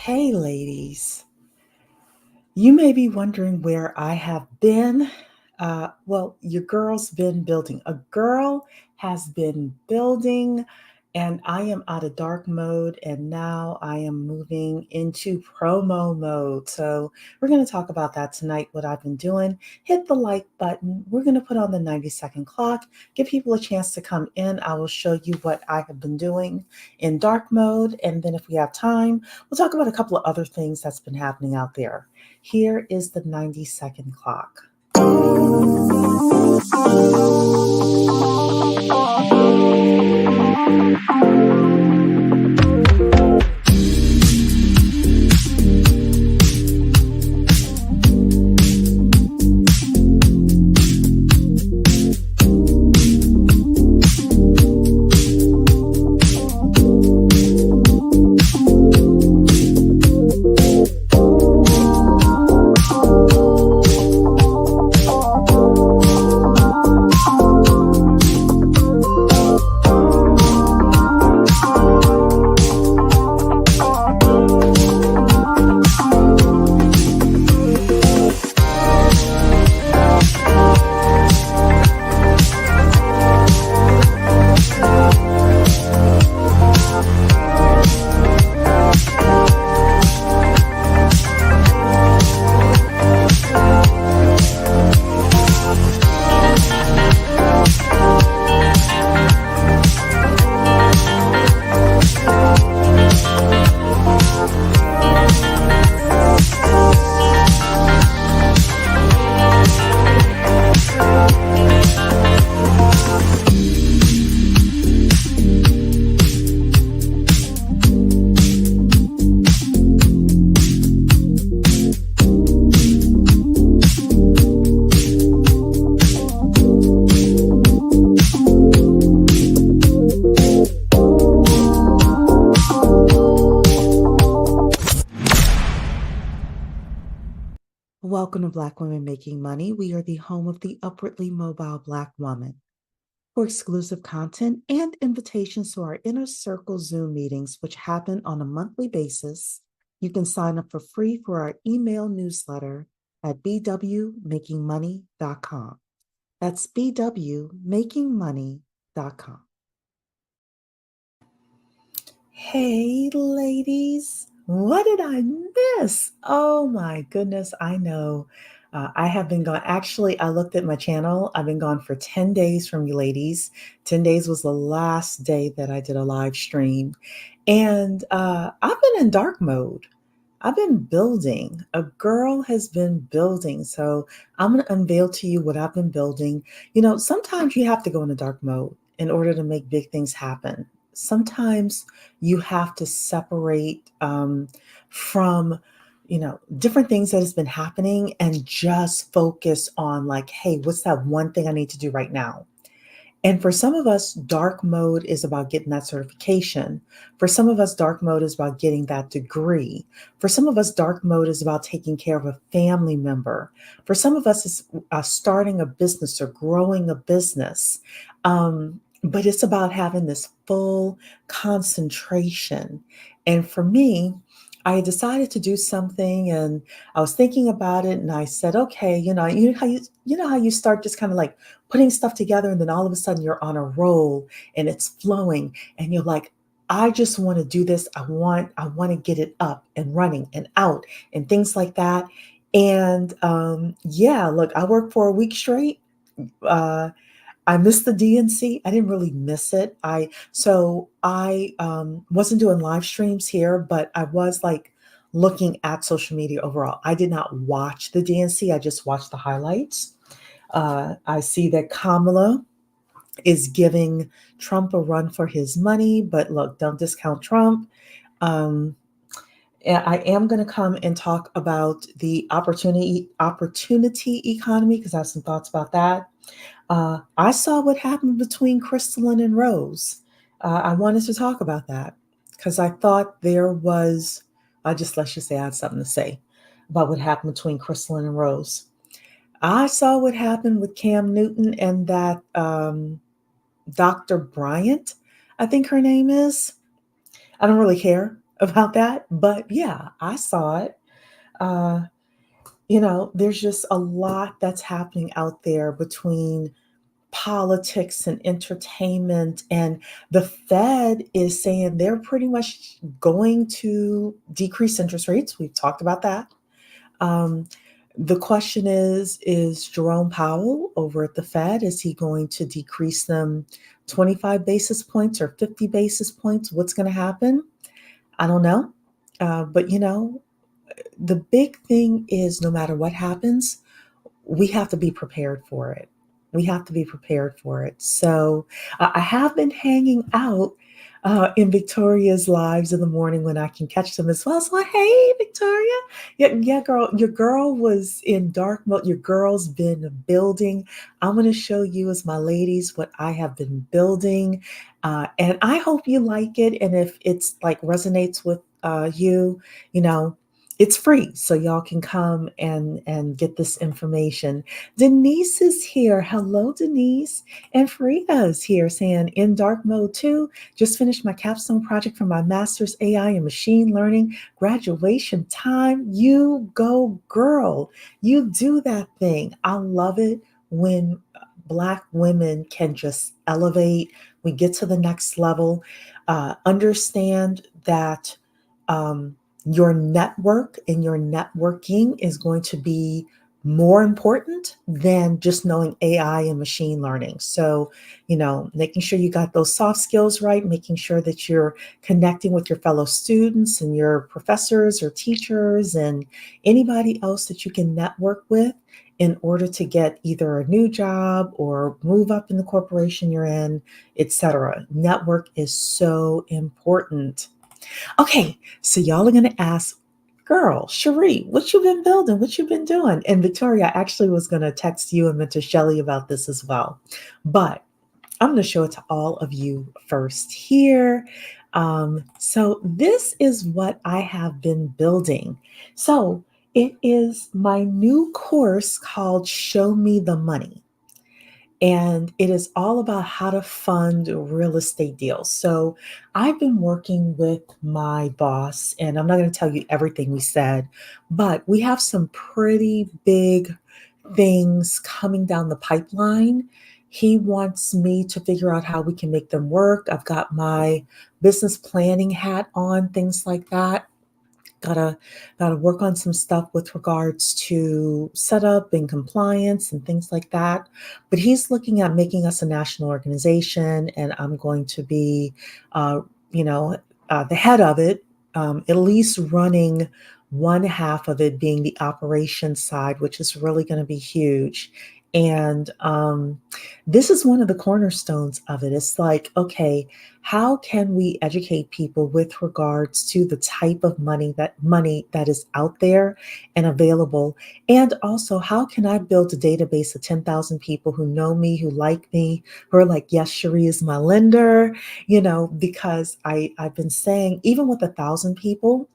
Hey, ladies. You may be wondering where I have been. Well, your girl's been building. A girl has been building, and I am out of dark mode, and now I am moving into promo mode. So, we're going to talk about that tonight, what I've been doing. Hit the like button. We're going to put on the 90-second clock, give people a chance to come in. I will show you what I have been doing in dark mode, and then if we have time, we'll talk about a couple of other things that's been happening out there. Here is the 90-second clock. Welcome to Black Women Making Money. We are the home of the upwardly mobile Black woman. For exclusive content and invitations to our Inner Circle Zoom meetings, which happen on a monthly basis, you can sign up for free for our email newsletter at bwmakingmoney.com. That's bwmakingmoney.com. Hey, ladies. What did I miss? Oh my goodness. I know. I have been gone. Actually, I looked at my channel. I've been gone for 10 days from you ladies. 10 days was the last day that I did a live stream. And I've been in dark mode. I've been building. A girl has been building. So I'm going to unveil to you what I've been building. You know, sometimes you have to go into dark mode in order to make big things happen. Sometimes you have to separate from, different things that has been happening and just focus on like, hey, what's that one thing I need to do right now? And for some of us, dark mode is about getting that certification. For some of us, dark mode is about getting that degree. For some of us, dark mode is about taking care of a family member. For some of us, it's starting a business or growing a business. But it's about having this full concentration. And for me, I decided to do something and I was thinking about it and I said, okay, you know how you start just kind of like putting stuff together and then all of a sudden you're on a roll and it's flowing and you're like, I just want to do this. I want to get it up and running and out and things like that. And yeah, look, I worked for a week straight. Uh, I missed the DNC. I didn't really miss it. I wasn't doing live streams here, but I was like looking at social media overall. I did not watch the DNC. I just watched the highlights. I see that Kamala is giving Trump a run for his money, but look, don't discount Trump. Um, and I am going to come and talk about the opportunity economy because I have some thoughts about that. I saw what happened between Crystalline and Rose. I wanted to talk about that because I thought there was, let's just say I had something to say about what happened between Crystalline and Rose. I saw what happened with Cam Newton and that Dr. Bryant, I think her name is. I don't really care. about that. But yeah, I saw it. Uh, there's just a lot that's happening out there between politics and entertainment. And the Fed is saying they're pretty much going to decrease interest rates. We've talked about that. Um, the question is Jerome Powell over at the Fed, is he going to decrease them 25 basis points or 50 basis points? What's going to happen? I don't know. But the big thing is no matter what happens, we have to be prepared for it. We have to be prepared for it. So I have been hanging out in Victoria's lives in the morning when I can catch them as well. So hey, Victoria, yeah, girl, your girl was in dark mode. Your girl's been building. I'm going to show you as my ladies what I have been building, and I hope you like it. And if it's like resonates with you, you know, it's free, so y'all can come and get this information. Denise is here. Hello, Denise. And Frida is here saying, in dark mode too. Just finished my capstone project for my master's AI and machine learning. Graduation time. You go, girl. You do that thing. I love it when Black women can just elevate. We get to the next level. Understand that. Um, your network and your networking is going to be more important than just knowing AI and machine learning. So, making sure you got those soft skills right, making sure that you're connecting with your fellow students and your professors or teachers and anybody else that you can network with in order to get either a new job or move up in the corporation you're in, etc. Network is so important. Okay, so y'all are gonna ask, girl, Cherie, what you been building? What you been doing? And Victoria, I actually was gonna text you and Mentor Shelley about this as well. But I'm gonna show it to all of you first here. So this is what I have been building. So it is my new course called Show Me the Money. And it is all about how to fund real estate deals. So I've been working with my boss, and I'm not going to tell you everything we said, but we have some pretty big things coming down the pipeline. He wants me to figure out how we can make them work. I've got my business planning hat on, things like that. Gotta work on some stuff with regards to setup and compliance and things like that. But he's looking at making us a national organization, and I'm going to be, uh, you know, the head of it, at least running one half of it being the operations side, which is really going to be huge. And this is one of the cornerstones of it. It's like, okay, how can we educate people with regards to the type of money that is out there and available, and also how can I build a database of 10,000 people who know me, who like me, who are like, yes, Cherie is my lender, because I've been saying, even with 1,000 people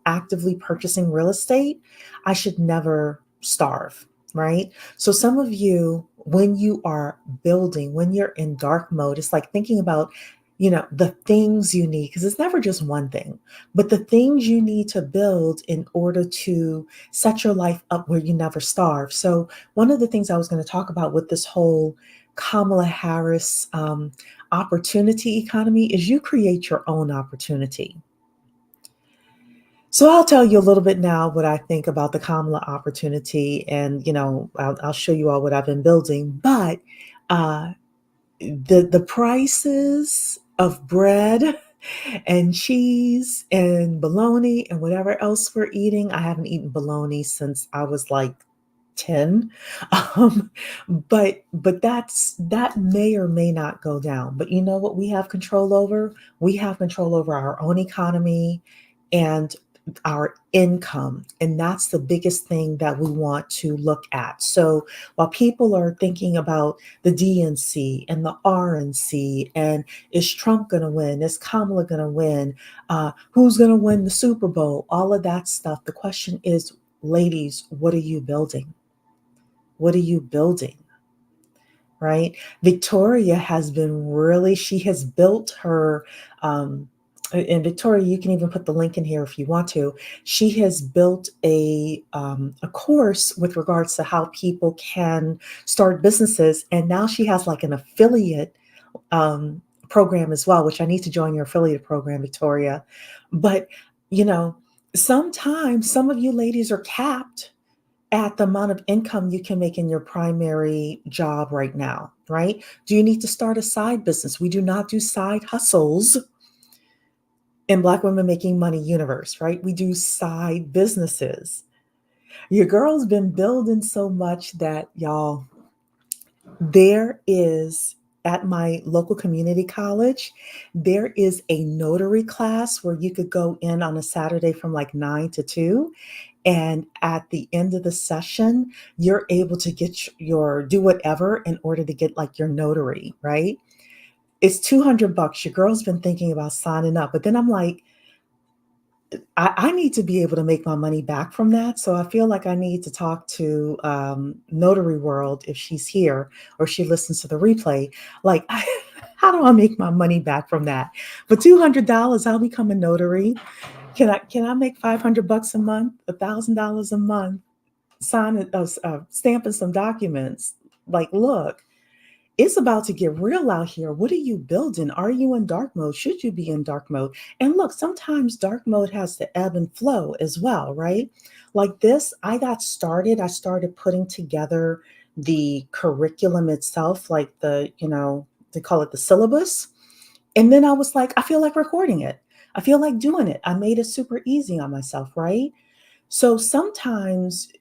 actively purchasing real estate, I should never starve, right? So, some of you, when you are building, when you're in dark mode, it's like thinking about, the things you need, because it's never just one thing, but the things you need to build in order to set your life up where you never starve. So, one of the things I was going to talk about with this whole Kamala Harris opportunity economy is you create your own opportunity. So I'll tell you a little bit now what I think about the Kamala opportunity, and I'll show you all what I've been building. But uh, the prices of bread and cheese and bologna and whatever else we're eating. I haven't eaten bologna since I was like 10. Um, but that may or may not go down. But you know what we have control over? We have control over our own economy and our income. And that's the biggest thing that we want to look at. So while people are thinking about the DNC and the RNC and is Trump going to win? Is Kamala going to win? Who's going to win the Super Bowl? All of that stuff. The question is, ladies, what are you building? What are you building? Right? Victoria has been really, she has built her and Victoria, you can even put the link in here if you want to. She has built a course with regards to how people can start businesses, and now she has like an affiliate um, program as well, which I need to join your affiliate program, Victoria. But you know, sometimes some of you ladies are capped at the amount of income you can make in your primary job right now, right? Do you need to start a side business? We do not do side hustles in Black Women Making Money universe, right? We do side businesses. Your girl's been building so much that y'all, there is at my local community college, there is a notary class where you could go in on a Saturday from like 9 to 2. And at the end of the session, you're able to get your do whatever in order to get like your notary, right? It's $200. Your girl's been thinking about signing up, but then I'm like, I need to be able to make my money back from that. So I feel like I need to talk to Notary World if she's here or she listens to the replay. Like, how do I make my money back from that? For $200, I'll become a notary. Can I make $500 a month, $1,000 a month, signing, stamping some documents? Like, look, it's about to get real out here. What are you building? Are you in dark mode? Should you be in dark mode? And look, sometimes dark mode has to ebb and flow as well, right? Like this, I started putting together the curriculum itself, like they call it the syllabus. And then I was like, I feel like recording it. I feel like doing it. I made it super easy on myself, right? So sometimes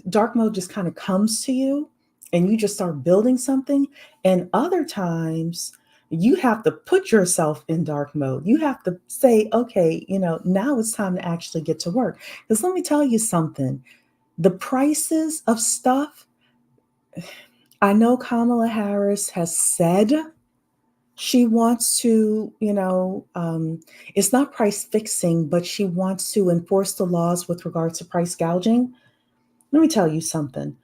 dark mode just kind of comes to you and you just start building something. And other times you have to put yourself in dark mode. You have to say, okay, now it's time to actually get to work. Because let me tell you something, the prices of stuff, I know Kamala Harris has said she wants to, it's not price fixing, but she wants to enforce the laws with regards to price gouging. Let me tell you something.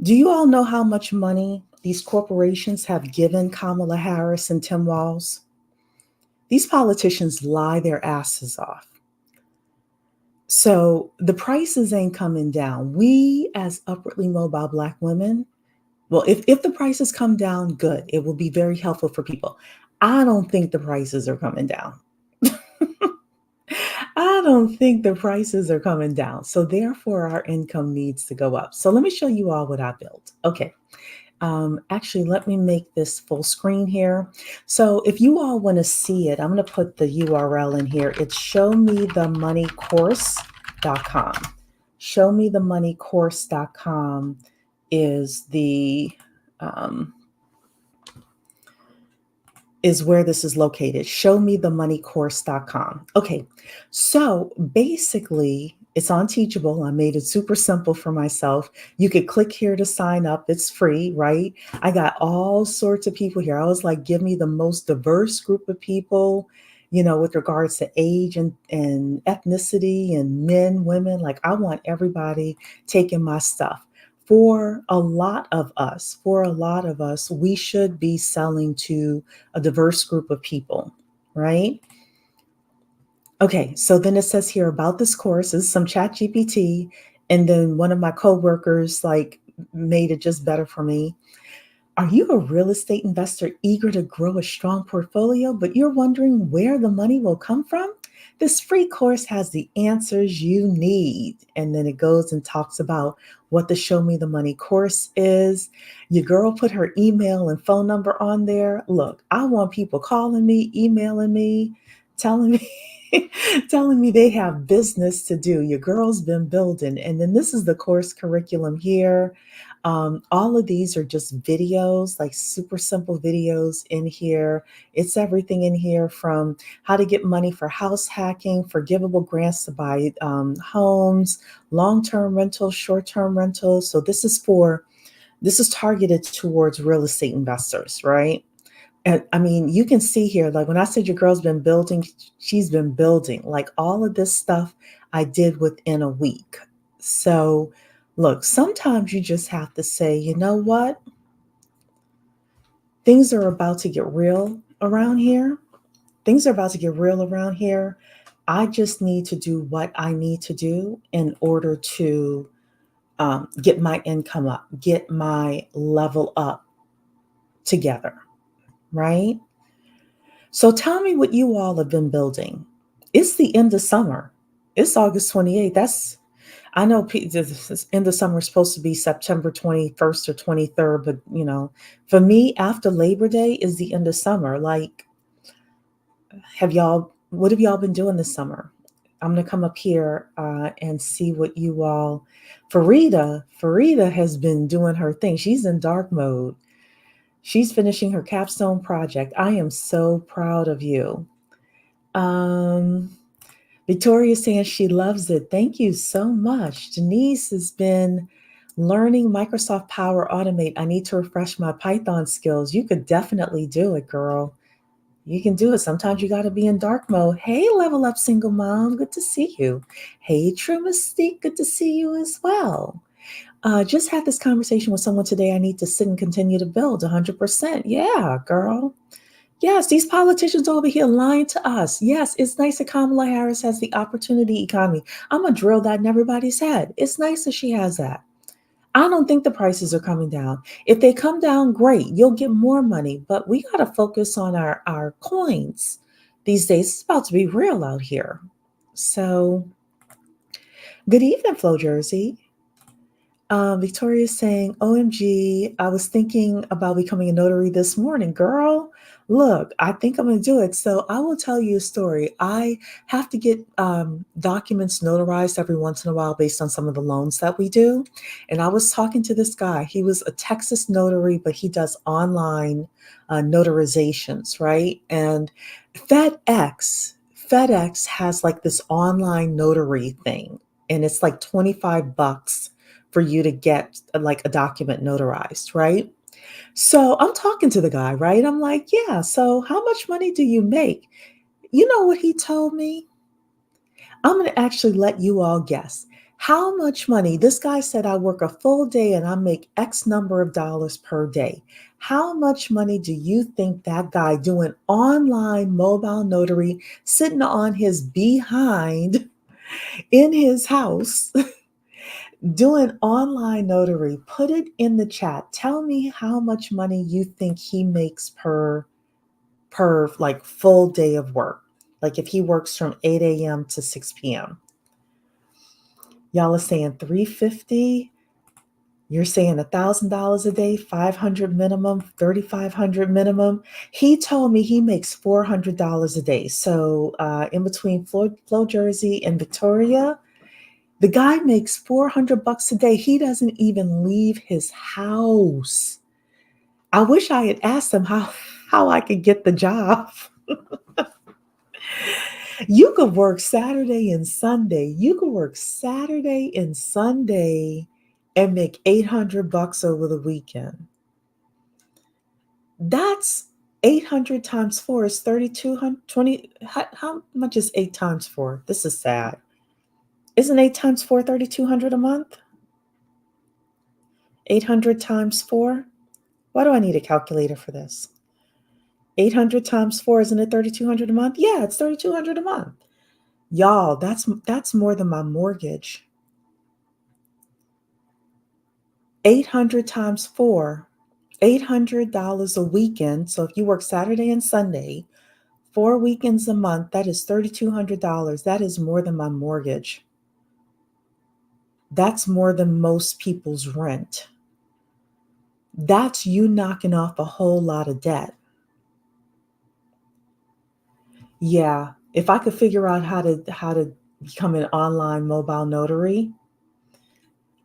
Do you all know how much money these corporations have given Kamala Harris and Tim Walz? These politicians lie their asses off. So the prices ain't coming down. We, as upwardly mobile Black women, well, if the prices come down, good. It will be very helpful for people. I don't think the prices are coming down. I don't think the prices are coming down. So therefore, our income needs to go up. So let me show you all what I built. Okay. Actually, let me make this full screen here. So if you all want to see it, I'm going to put the URL in here. It's showmethemoneycourse.com. Showmethemoneycourse.com um, is where this is located. Showmethemoneycourse.com. Okay, so basically, it's on Teachable. I made it super simple for myself. You could click here to sign up. It's free, right? I got all sorts of people here. I was like, give me the most diverse group of people, with regards to age and ethnicity and men, women. Like, I want everybody taking my stuff. For a lot of us, we should be selling to a diverse group of people, right? Okay, so then it says here about this course is some chat GPT, and then one of my coworkers like made it just better for me. Are you a real estate investor eager to grow a strong portfolio, but you're wondering where the money will come from? This free course has the answers you need. And then it goes and talks about what the Show Me the Money course is. Your girl put her email and phone number on there. Look, I want people calling me, emailing me, telling me. telling me they have business to do. Your girl's been building. And then this is the course curriculum here. All of these are just videos, like super simple videos in here. It's everything in here from how to get money for house hacking, forgivable grants to buy homes, long-term rentals, short-term rentals. So this is targeted towards real estate investors, right? And I mean, you can see here, like when I said your girl's been building, she's been building. Like all of this stuff I did within a week. So look, sometimes you just have to say, you know what? Things are about to get real around here. things are about to get real around here. I just need to do what I need to do in order to get my income up, get my level up together, right? So tell me what you all have been building. It's the end of summer. It's August 28th. I know this end of summer is supposed to be September 21st or 23rd, but for me, after Labor Day is the end of summer. Like, what have y'all been doing this summer? I'm going to come up here and see what you all. Farida has been doing her thing. She's in dark mode. She's finishing her capstone project. I am so proud of you. Um, Victoria saying she loves it. Thank you so much. Denise has been learning Microsoft Power Automate. I need to refresh my Python skills. You could definitely do it, girl. You can do it. Sometimes you got to be in dark mode. Hey, Level Up Single Mom, good to see you. Hey, True Mystique, good to see you as well. Just had this conversation with someone today. I need to sit and continue to build 100%. Yeah, girl. Yes, these politicians over here lying to us. Yes, it's nice that Kamala Harris has the opportunity economy. I'm going to drill that in everybody's head. It's nice that she has that. I don't think the prices are coming down. If they come down, great. You'll get more money. But we got to focus on our coins these days. It's about to be real out here. So, good evening, Flo Jersey. Victoria's saying, OMG, I was thinking about becoming a notary this morning. Girl, look, I think I'm going to do it. So I will tell you a story. I have to get documents notarized every once in a while based on some of the loans that we do. And I was talking to this guy. He was a Texas notary, but he does online notarizations, right? And FedEx has like this online notary thing, and it's like $25 for you to get like a document notarized, right? So I'm talking to the guy, right? I'm like, yeah, so how much money do you make? You know what he told me? I'm going to actually let you all guess. How much money? This guy said, I work a full day and I make X number of dollars per day. How much money do you think that guy doing online mobile notary, sitting on his behind in his house, doing online notary? Put it in the chat. Tell me how much money you think he makes per like full day of work. Like if he works from 8 a.m. to 6 p.m. Y'all are saying 350. You're saying $1,000 a day, 500 minimum, 3,500 minimum. He told me he makes $400 a day. So in between Flo Jersey and Victoria, the guy makes $400 a day. He doesn't even leave his house. I wish I had asked him how I could get the job. You could work Saturday and Sunday. You could work Saturday and Sunday and make $800 over the weekend. That's 800 times 4 is 3,220. How much is 8 times 4? This is sad. Isn't 8 times 4 3,200 a month? 800 times 4? Why do I need a calculator for this? 800 times 4, isn't it 3,200 a month? Yeah, it's 3,200 a month. Y'all, that's more than my mortgage. 800 times 4, $800 a weekend. So if you work Saturday and Sunday, 4 weekends a month, that is $3,200. That is more than my mortgage. That's more than most people's rent. That's you knocking off a whole lot of debt. Yeah, if I could figure out how to become an online mobile notary,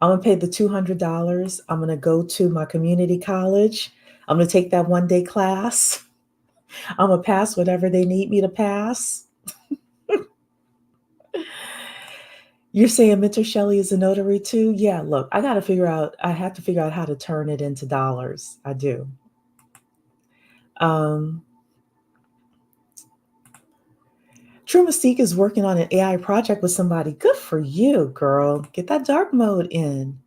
I'm gonna pay the $200. I'm gonna go to my community college. I'm gonna take that 1 day class. I'm gonna pass whatever they need me to pass. You're saying Mentor Shelley is a notary too? Yeah, look, I have to figure out how to turn it into dollars. I do. Um, True Mystique is working on an AI project with somebody. Good for you, girl. Get that dark mode in.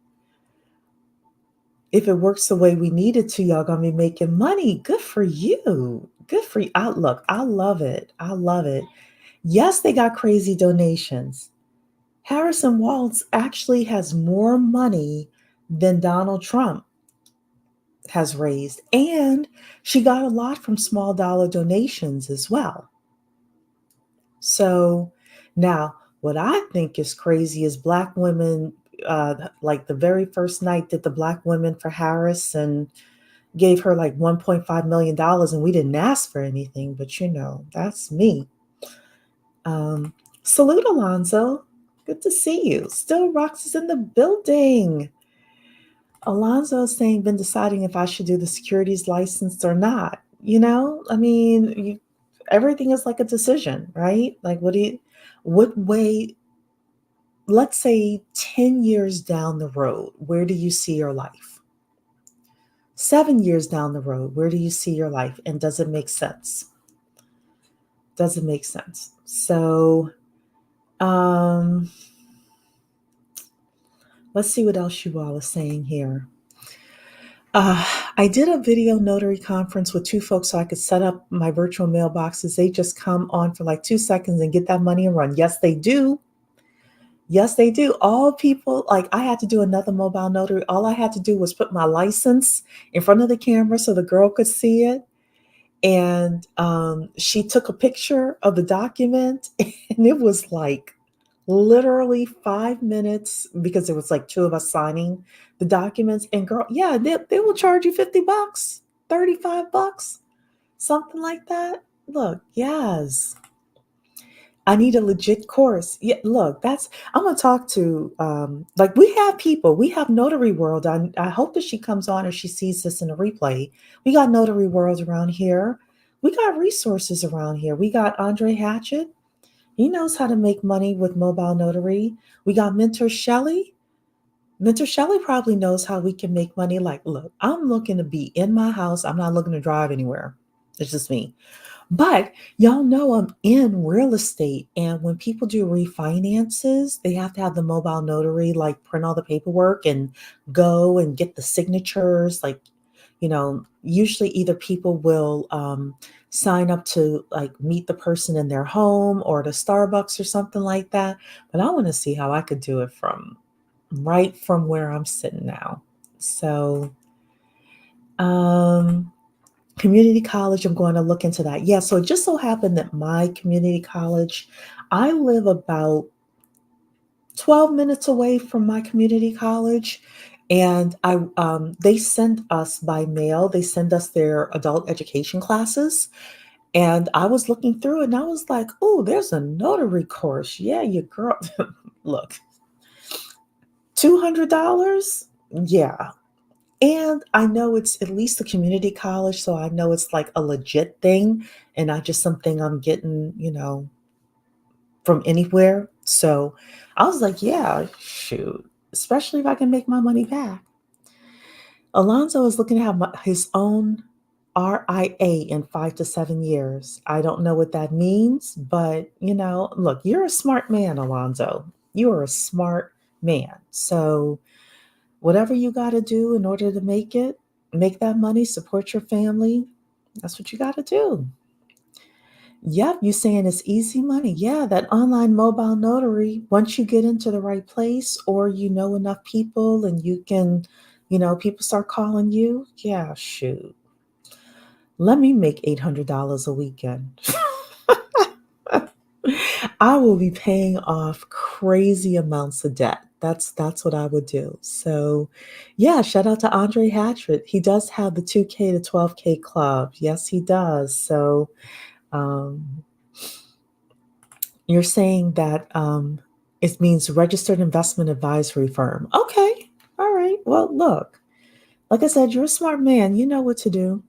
If it works the way we need it to, y'all gonna be making money. Good for you. Good for you. I love it. I love it. Yes, they got crazy donations. Harrison Waltz actually has more money than Donald Trump has raised. And she got a lot from small dollar donations as well. So now, what I think is crazy is Black women, like the very first night that the Black women for Harris and gave her like $1.5 million, and we didn't ask for anything, but that's me. Um, Salute, Alonzo. Good to see you. Still Rocks is in the building. Alonzo is saying, been deciding if I should do the securities license or not. I mean, everything is like a decision, right? Like, what way, let's say 10 years down the road, where do you see your life? 7 years down the road, where do you see your life? And does it make sense? Does it make sense? So, um, let's see what else you all are saying here. Uh, I did a video notary conference with two folks so I could set up my virtual mailboxes. They just come on for like 2 seconds and get that money and run. Yes, they do. Yes, they do. All people, like I had to do another mobile notary. All I had to do was put my license in front of the camera so the girl could see it. And she took a picture of the document, and it was like literally 5 minutes because it was like two of us signing the documents. And girl, yeah, they will charge you $50, $35, something like that. Look, yes. I need a legit course. Yeah, look, I'm gonna talk to like we have Notary World. I hope that she comes on or she sees this in a replay. We got Notary World around here. We got resources around here. We got Andre Hatchett. He knows how to make money with mobile notary. We got Mentor Shelley. Mentor Shelley probably knows how we can make money. Like, look, I'm looking to be in my house. I'm not looking to drive anywhere. It's just me. But y'all know I'm in real estate. And when people do refinances, they have to have the mobile notary like print all the paperwork and go and get the signatures. Like, usually either people will sign up to like meet the person in their home or to Starbucks or something like that. But I want to see how I could do it from right from where I'm sitting now. So, um, community college, I'm going to look into that. Yeah, so it just so happened that my community college, I live about 12 minutes away from my community college. And they send us by mail, they send us their adult education classes. And I was looking through it and I was like, oh, there's a notary course. Yeah, you girl. Look, $200? Yeah. And I know it's at least a community college, so I know it's like a legit thing and not just something I'm getting, from anywhere. So I was like, yeah, shoot, especially if I can make my money back. Alonzo is looking to have his own RIA in 5 to 7 years. I don't know what that means, but look, you're a smart man, Alonzo. You are a smart man. So whatever you got to do in order to make that money, support your family, that's what you got to do. Yep, you saying it's easy money. Yeah, that online mobile notary, once you get into the right place or you know enough people and you can, people start calling you. Yeah, shoot. Let me make $800 a weekend. I will be paying off crazy amounts of debt. That's what I would do. So, yeah, shout out to Andre Hatchett. He does have the 2K to 12K club. Yes, he does. So, um, you're saying that it means registered investment advisory firm. Okay. All right. Well, look, like I said, you're a smart man. You know what to do.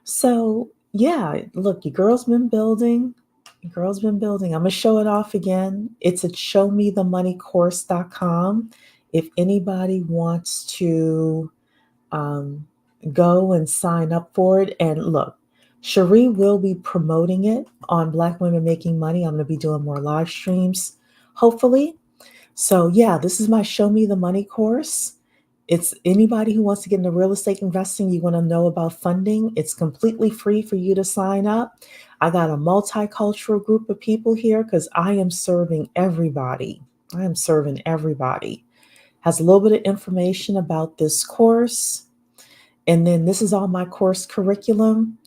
So, yeah, look, your girl's been building. Your girl's been building. I'm going to show it off again. It's at showmethemoneycourse.com. If anybody wants to um, go and sign up for it, and look, Cherie will be promoting it on Black Women Making Money. I'm going to be doing more live streams, hopefully. So, yeah, this is my Show Me the Money course. It's anybody who wants to get into real estate investing, you want to know about funding, it's completely free for you to sign up. I got a multicultural group of people here because I am serving everybody. I am serving everybody. Has a little bit of information about this course. And then this is all my course curriculum.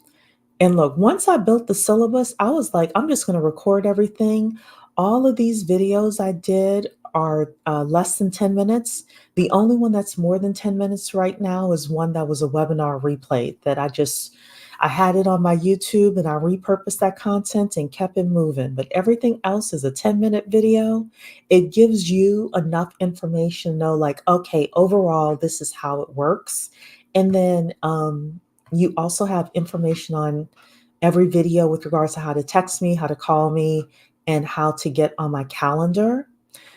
And look, once I built the syllabus, I was like, I'm just going to record everything. All of these videos I did are less than 10 minutes. The only one that's more than 10 minutes right now is one that was a webinar replay that I had it on my YouTube and I repurposed that content and kept it moving. But everything else is a 10-minute video. It gives you enough information to know, like, okay, overall, this is how it works. And then you also have information on every video with regards to how to text me, how to call me, and how to get on my calendar.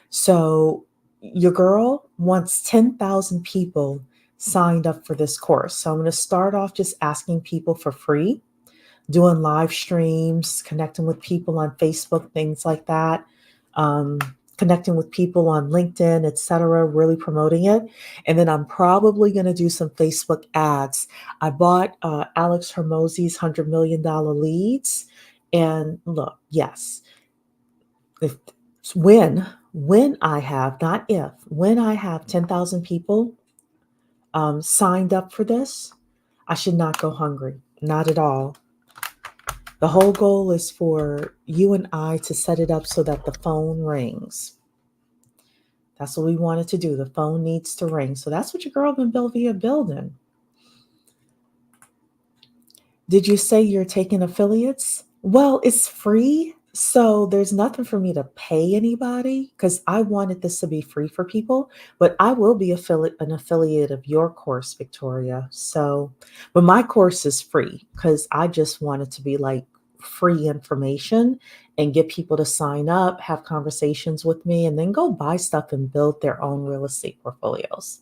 So your girl wants 10,000 people signed up for this course. So I'm going to start off just asking people for free, doing live streams, connecting with people on Facebook, things like that, um, connecting with people on LinkedIn, etc., really promoting it. And then I'm probably going to do some Facebook ads. I bought Alex Hermosi's $100 million leads. And look, yes, if when I have, not if, when I have 10,000 people signed up for this, I should not go hungry. Not at all. The whole goal is for you and I to set it up so that the phone rings. That's what we wanted to do. The phone needs to ring. So that's what your girl been building. Did you say you're taking affiliates? Well, it's free. So there's nothing for me to pay anybody because I wanted this to be free for people, but I will be an affiliate of your course, Victoria. So, but my course is free because I just want it to be like free information and get people to sign up, have conversations with me, and then go buy stuff and build their own real estate portfolios.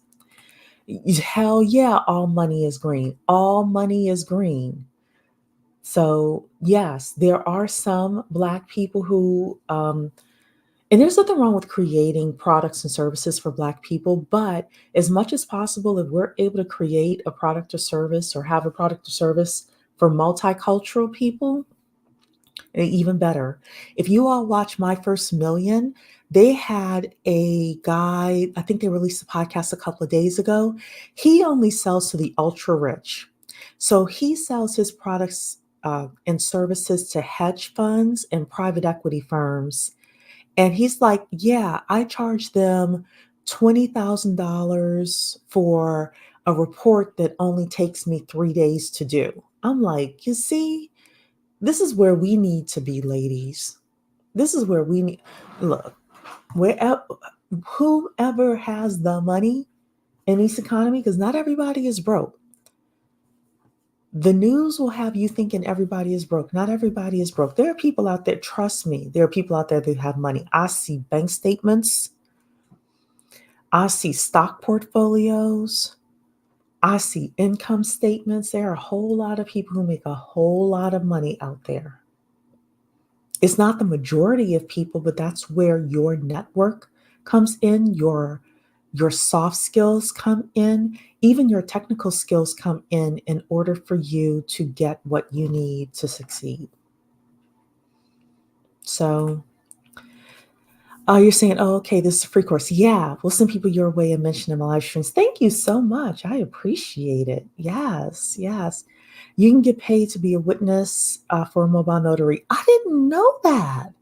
Hell yeah, all money is green. All money is green. So, yes, there are some Black people who, and there's nothing wrong with creating products and services for Black people, but as much as possible, if we're able to create a product or service or have a product or service for multicultural people, even better. If you all watch My First Million, they had a guy, I think they released a podcast a couple of days ago. He only sells to the ultra rich. So he sells his products and services to hedge funds and private equity firms. And he's like, yeah, I charge them $20,000 for a report that only takes me 3 days to do. I'm like, you see, this is where we need to be, ladies. This is where we need, look, wherever, whoever has the money in this economy, because not everybody is broke. The news will have you thinking everybody is broke. Not everybody is broke. There are people out there, trust me, there are people out there that have money. I see bank statements. I see stock portfolios. I see income statements. There are a whole lot of people who make a whole lot of money out there. It's not the majority of people, but that's where your network comes in, your soft skills come in, even your technical skills come in order for you to get what you need to succeed. So, oh, you're saying, oh, okay, this is a free course. Yeah, we'll send people your way and mention them in live streams. Thank you so much. I appreciate it. Yes, yes. You can get paid to be a witness for a mobile notary. I didn't know that.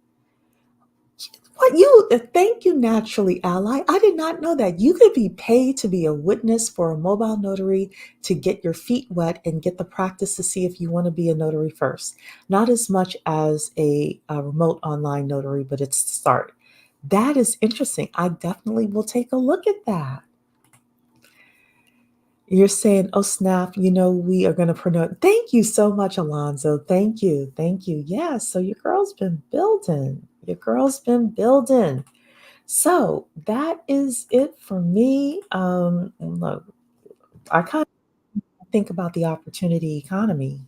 What you thank you, Naturally Ally. I did not know that. You could be paid to be a witness for a mobile notary to get your feet wet and get the practice to see if you want to be a notary first. Not as much as a remote online notary, but it's the start. That is interesting. I definitely will take a look at that. You're saying, oh, snap, we are going to promote. Thank you so much, Alonzo. Thank you. Thank you. Yeah, so your girl's been building. Your girl's been building. So that is it for me. Look, I kind of think about the opportunity economy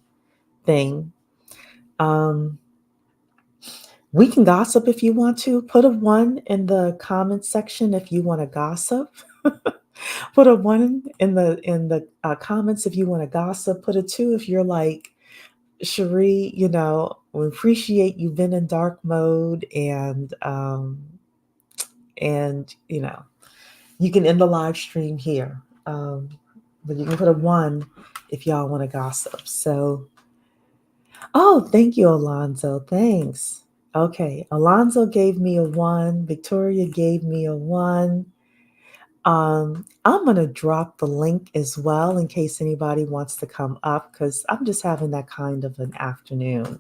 thing. Um, we can gossip if you want to. Put a one in the comments section if you want to gossip. Put a one in the comments if you want to gossip. Put a two if you're like Cherie. We appreciate you've been in dark mode, and you can end the live stream here. But you can put a one if y'all want to gossip. So, oh, thank you, Alonzo. Thanks. Okay, Alonzo gave me a one. Victoria gave me a one. I'm gonna drop the link as well in case anybody wants to come up because I'm just having that kind of an afternoon.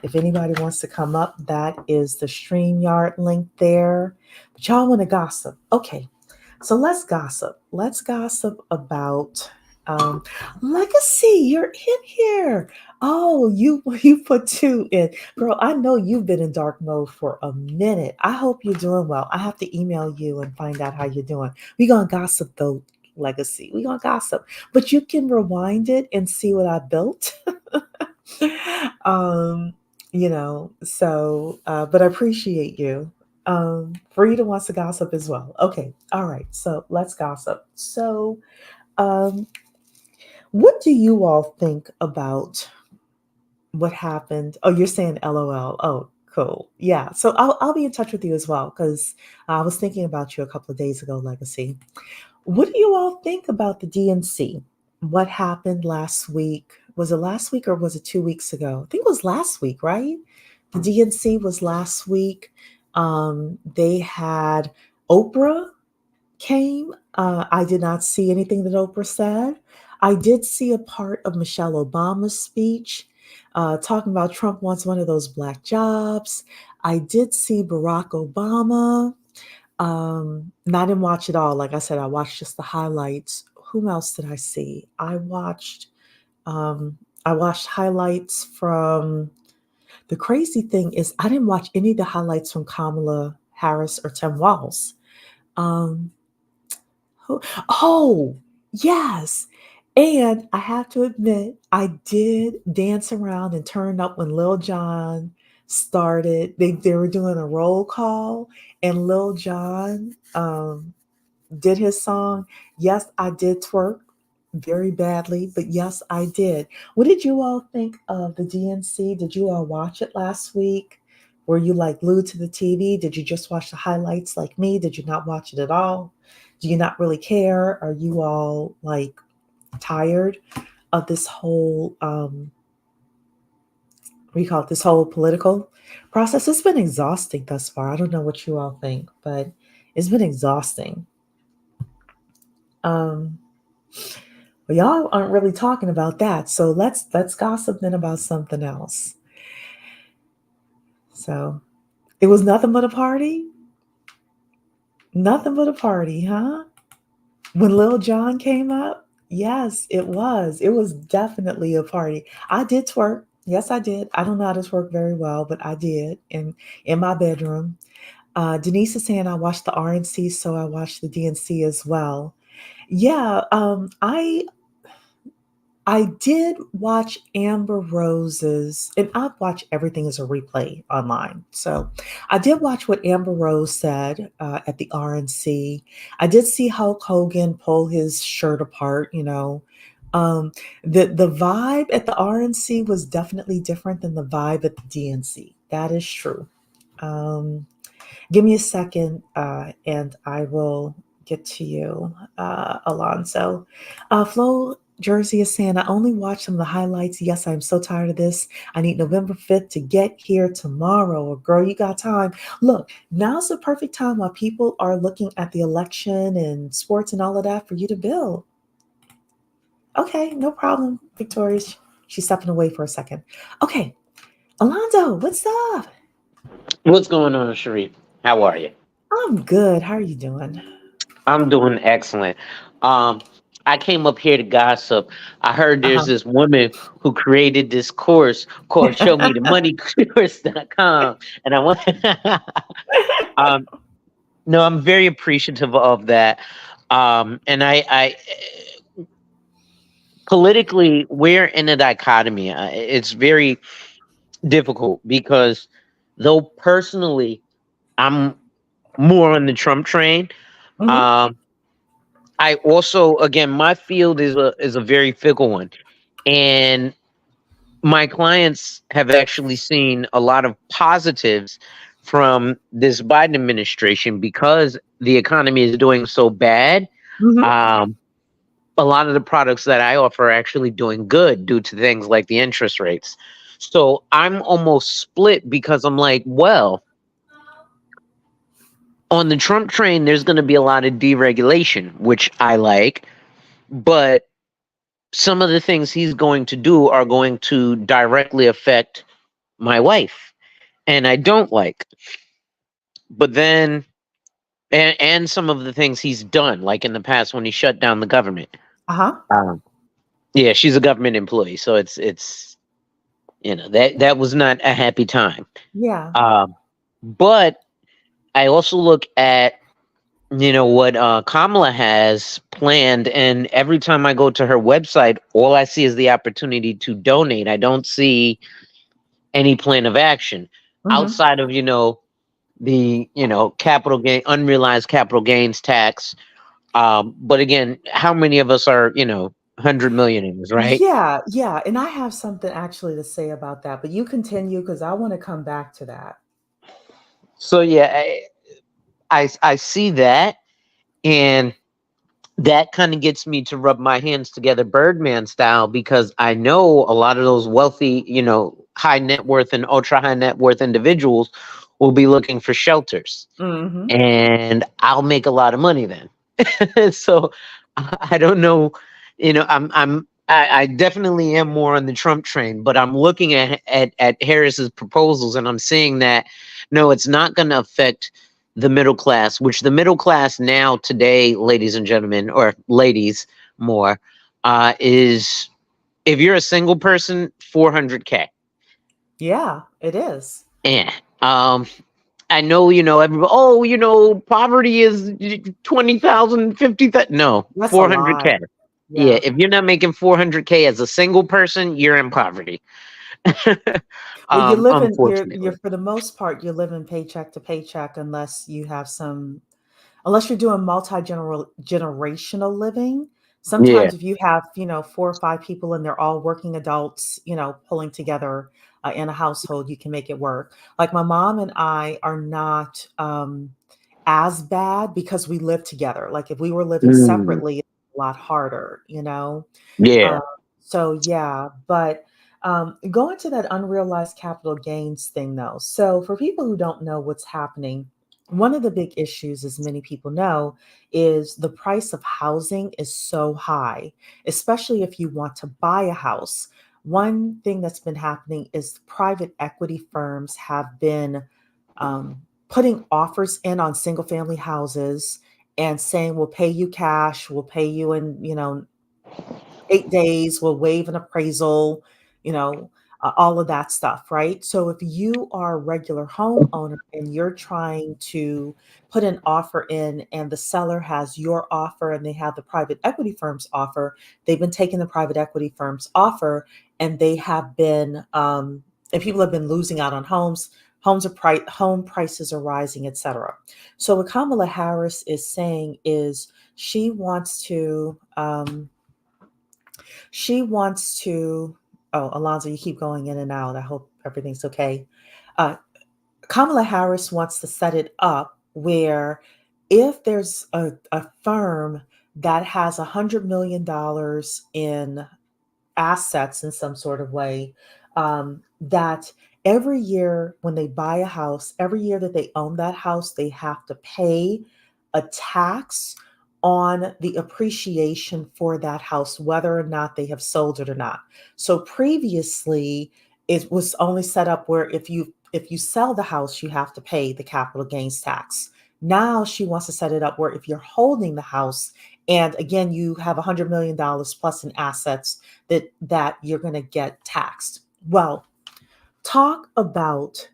If anybody wants to come up, that is the StreamYard link there. But y'all want to gossip. Okay, so let's gossip. Let's gossip about um, legacy. You're in here. Oh, you put two in. Girl, I know you've been in dark mode for a minute. I hope you're doing well. I have to email you and find out how you're doing. We're going to gossip though, legacy. We're going to gossip. But you can rewind it and see what I built. um, but I appreciate you. Frida wants to gossip as well. Okay, all right. So let's gossip. So, um, what do you all think about what happened? Oh, you're saying LOL. Oh, cool. Yeah. So I'll be in touch with you as well because I was thinking about you a couple of days ago, Legacy. What do you all think about the DNC? What happened last week? Was it last week or was it 2 weeks ago? I think it was last week, right? The DNC was last week. They had Oprah came. I did not see anything that Oprah said. I did see a part of Michelle Obama's speech talking about Trump wants one of those black jobs. I did see Barack Obama. And I didn't watch it all. Like I said, I watched just the highlights. Whom else did I see? Um, I watched highlights from. The crazy thing is, I didn't watch any of the highlights from Kamala Harris or Tim Walz. Um, oh, yes. And I have to admit, I did dance around and turn up when Lil Jon started. They were doing a roll call, and Lil Jon did his song. Yes, I did twerk very badly, but yes, I did. What did you all think of the DNC? Did you all watch it last week? Were you like glued to the TV? Did you just watch the highlights like me? Did you not watch it at all? Do you not really care? Are you all like tired of this whole what do you call it? This whole political process? It's been exhausting thus far. I don't know what you all think, but it's been exhausting. Um, But y'all aren't really talking about that. So let's gossip then about something else. So it was nothing but a party? Nothing but a party, huh? When Lil Jon came up? Yes, it was. It was definitely a party. I did twerk. Yes, I did. I don't know how to twerk very well, but I did in my bedroom. Denise is saying I watched the RNC, so I watched the DNC as well. Yeah, I did watch Amber Rose's, and I've watched everything as a replay online. So I did watch what Amber Rose said at the RNC. I did see Hulk Hogan pull his shirt apart. Um, the vibe at the RNC was definitely different than the vibe at the DNC. That is true. Um, Give me a second, and I will get to you, Alonso. Flo Jersey is saying, I only watched some of the highlights. Yes, I'm so tired of this. I need November 5th to get here tomorrow. Or, girl, you got time. Look, now's the perfect time while people are looking at the election and sports and all of that for you to build. Okay, no problem, Victoria. She's stepping away for a second. Okay, Alonso, what's up? What's going on, Sharif? How are you? I'm good. How are you doing? I'm doing excellent. Um, I came up here to gossip. I heard there's Uh-huh. this woman who created this course called Show Me the Money Course.com. And I want um no, I'm very appreciative of that. And I politically we're in a dichotomy. It's very difficult because though personally I'm more on the Trump train, Mhm. um, I also, again, my field is a very fickle one, and my clients have actually seen a lot of positives from this Biden administration because the economy is doing so bad. Mhm. Um, a lot of the products that I offer are actually doing good due to things like the interest rates. So I'm almost split because I'm like, well, on the Trump train, there's going to be a lot of deregulation, which I like, but some of the things he's going to do are going to directly affect my wife, and I don't like. But then, and some of the things he's done, like in the past when he shut down the government. Uh-huh. Um, yeah, she's a government employee, so it's that was not a happy time. Yeah. Um, but I also look at what Kamala has planned, and every time I go to her website, all I see is the opportunity to donate. I don't see any plan of action Mhm. outside of the capital gain unrealized capital gains tax. But again, how many of us are 100 millionaires, right? Yeah, yeah, and I have something actually to say about that, but you continue because I want to come back to that. So yeah, I see that, and that kind of gets me to rub my hands together Birdman style, because I know a lot of those wealthy, high net worth and ultra high net worth individuals will be looking for shelters, Mhm. and I'll make a lot of money then. So I don't know, I definitely am more on the Trump train, but I'm looking at Harris's proposals, and I'm seeing that no, it's not going to affect the middle class, which the middle class now today, ladies and gentlemen, or ladies more, is if you're a single person, 400K. Yeah, it is. Yeah. Um, I know, everybody, oh, poverty is 20,000, 50,000. No, That's a lie. 400K. Yeah, Yeah. if you're not making 400K as a single person, you're in poverty. Well, you're Unfortunately. for the most part, you're living paycheck to paycheck unless you have some unless you're doing generational living. Yeah. Sometimes if you have, 4 or 5 people and they're all working adults, pulling together in a household, you can make it work. Like my mom and I are not as bad because we live together. Like if we were living Mm, separately, it's a lot harder. yeah. Um, so yeah, but going to that unrealized capital gains thing though. So for people who don't know what's happening, one of the big issues, as many people know, is the price of housing is so high, especially if you want to buy a house. One thing that's been happening is private equity firms have been putting offers in on single family houses and saying, we'll pay you cash, we'll pay you in, 8 days, we'll waive an appraisal, you know, all of that stuff, right? So if you are a regular homeowner and you're trying to put an offer in and the seller has your offer and they have the private equity firm's offer, they've been taking the private equity firm's offer and they have been, and people have been losing out on homes. Home prices are rising, etc. So what Kamala Harris is saying is she wants to she wants to, oh, Alonzo, you keep going in and out. I hope everything's okay. Uh, Kamala Harris wants to set it up where if there's a firm that has $100 million in assets in some sort of way, that every year when they buy a house, every year that they own that house, they have to pay a tax on the appreciation for that house, whether or not they have sold it or not. So previously, it was only set up where if you sell the house, you have to pay the capital gains tax. Now she wants to set it up where if you're holding the house and again you have $100 million plus in assets, that you're going to get taxed. Well, talk about,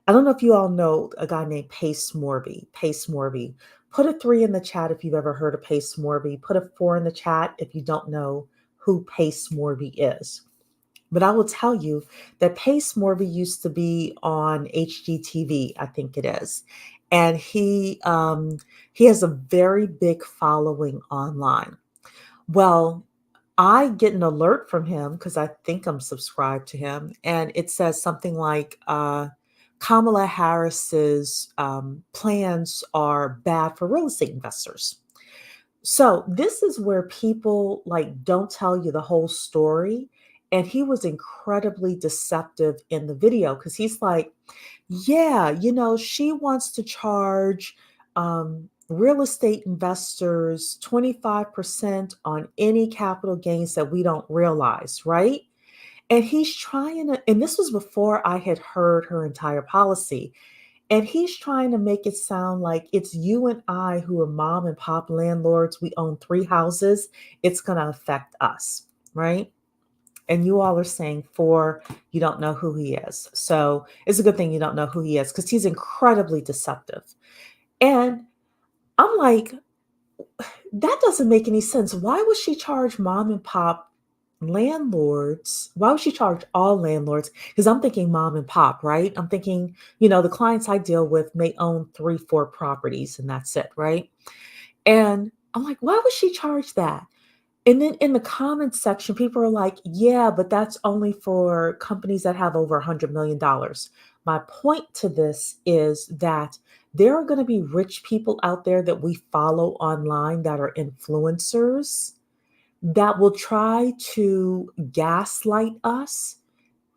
I don't know if you all know a guy named Pace Morby. Pace Morby. Put a 3 in the chat if you've ever heard of Pace Morby. Put a 4 in the chat if you don't know who Pace Morby is. But I will tell you that Pace Morby used to be on HGTV, I think it is, and he has a very big following online. Well, I get an alert from him because I think I'm subscribed to him, and it says something like Kamala Harris's plans are bad for real estate investors. So this is where people like don't tell you the whole story. And he was incredibly deceptive in the video because he's like, yeah, she wants to charge real estate investors 25% on any capital gains that we don't realize, right? And he's trying to, and this was before I had heard her entire policy. And he's trying to make it sound like it's you and I who are mom and pop landlords. We own 3 houses. It's going to affect us, right? And you all are saying four, you don't know who he is. So it's a good thing you don't know who he is because he's incredibly deceptive. And I'm like, that doesn't make any sense. Why would she charge mom and pop landlords? Why would she charge all landlords? Because I'm thinking mom and pop, right? I'm thinking, the clients I deal with may own 3, 4 properties and that's it, right? And I'm like, why would she charge that? And then in the comments section, people are like, yeah, but that's only for companies that have over $100 million. My point to this is that there are going to be rich people out there that we follow online that are influencers that will try to gaslight us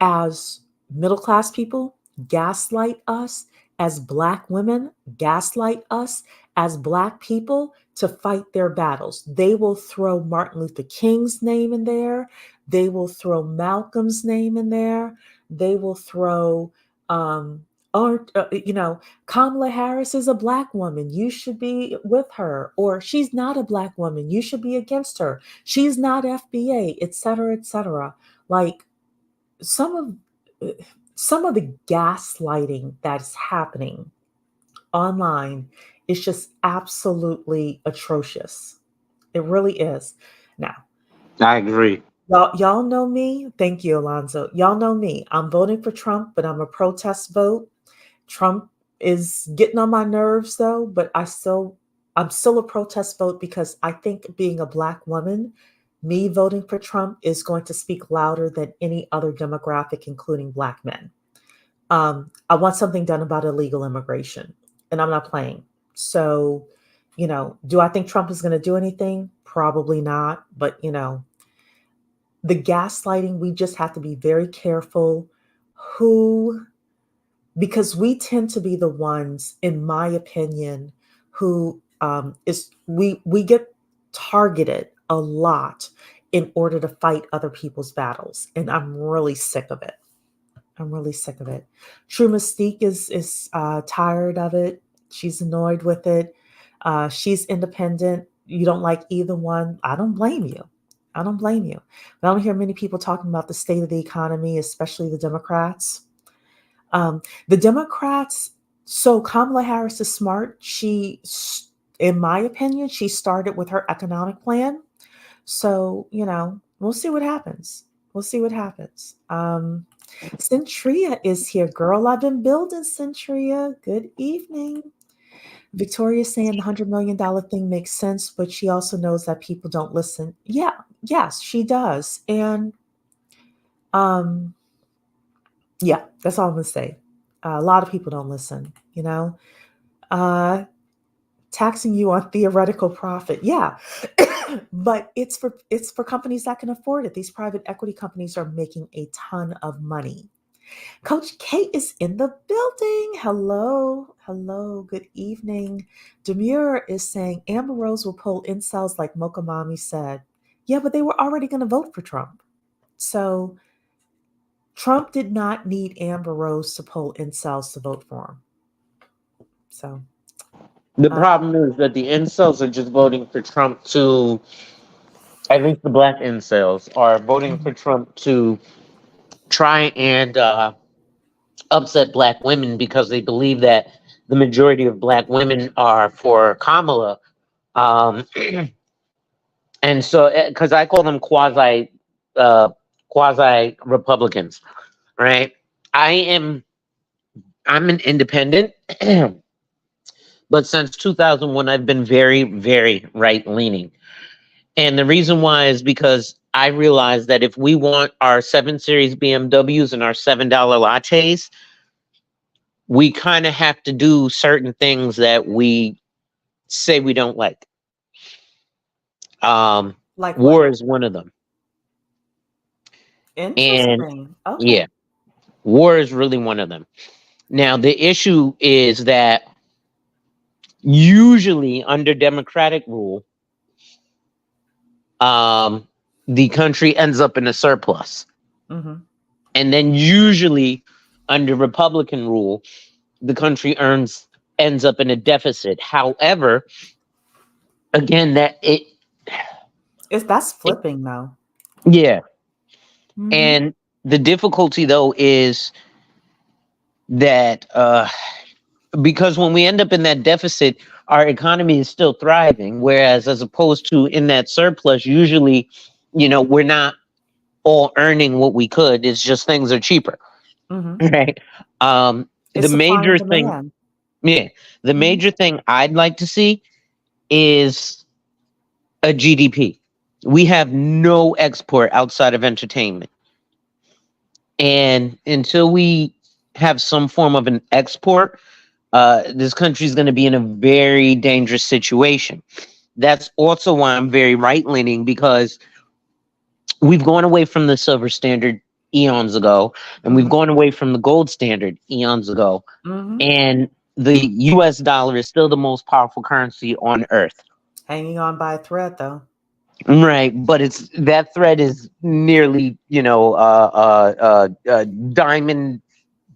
as middle class people, gaslight us as Black women, gaslight us as Black people to fight their battles. They will throw Martin Luther King's name in there. They will throw Malcolm's name in there. They will throw, aren't, Kamala Harris is a Black woman. You should be with her. Or she's not a Black woman. You should be against her. She's not FBA, et cetera, et cetera. Like, some of some of the gaslighting that's happening online is just absolutely atrocious. It really is. Now, I agree. y'all know me. Thank you, Alonzo. Y'all know me. I'm voting for Trump, but I'm a protest vote. Trump is getting on my nerves though, but I'm still a protest vote because I think being a Black woman, me voting for Trump is going to speak louder than any other demographic, including Black men. I want something done about illegal immigration, and I'm not playing. So, do I think Trump is going to do anything? Probably not. But, the gaslighting, we just have to be very careful who, because we tend to be the ones, in my opinion, who is we get targeted a lot in order to fight other people's battles, and I'm really sick of it. I'm really sick of it. True Mystique is tired of it. She's annoyed with it. She's independent. You don't like either one. I don't blame you. I don't blame you. But I don't hear many people talking about the state of the economy, especially the Democrats. The Democrats. So Kamala Harris is smart. In my opinion, she started with her economic plan. So we'll see what happens. We'll see what happens. Centria is here, girl. I've been building Centria. Good evening. Victoria's saying the $100 million thing makes sense, but she also knows that people don't listen. Yeah, yes, she does. And um, yeah, that's all I'm gonna say. A lot of people don't listen, Uh, taxing you on theoretical profit. Yeah. But it's for companies that can afford it. These private equity companies are making a ton of money. Coach Kate is in the building. Hello. Hello. Good evening. Demure is saying Amber Rose will pull incels like Mocha Mommy said. Yeah, but they were already going to vote for Trump. So Trump did not need Amber Rose to pull incels to vote for him. So, The uh, problem is that the incels are just voting for Trump to, at least the black incels are voting for mhm. Trump to try and upset black women because they believe that the majority of black women are for Kamala. Um, and so, because I call them quasi quasi Republicans, right? I am I'm an independent, but since 2001 I've been very very right leaning. And the reason why is because I realized that if we want our 7 Series BMWs and our $7 lattes, we kind of have to do certain things that we say we don't like. Um, Like what? War is one of them. And Interesting. Okay. yeah, war is really one of them. Now, the issue is that usually under democratic rule, um, the country ends up in a surplus. Mm-hmm. And then usually under Republican rule, the country earns ends up in a deficit. However, again, It's that's it flipping though. yeah. Mm-hmm. And the difficulty though is that because when we end up in that deficit, our economy is still thriving. Whereas as opposed to in that surplus, usually, we're not all earning what we could. It's just things are cheaper. Mm-hmm. Right. The It's supply and major thing, demand. yeah, the Mm-hmm. major thing I'd like to see is a GDP. We have no export outside of entertainment. And until we have some form of an export, this country is going to be in a very dangerous situation. That's also why I'm very right leaning because we've gone away from the silver standard eons ago, and we've Mm-hmm. gone away from the gold standard eons ago. Mm-hmm. And the US dollar is still the most powerful currency on earth. Hanging on by a thread though. Right, but it's that thread is nearly,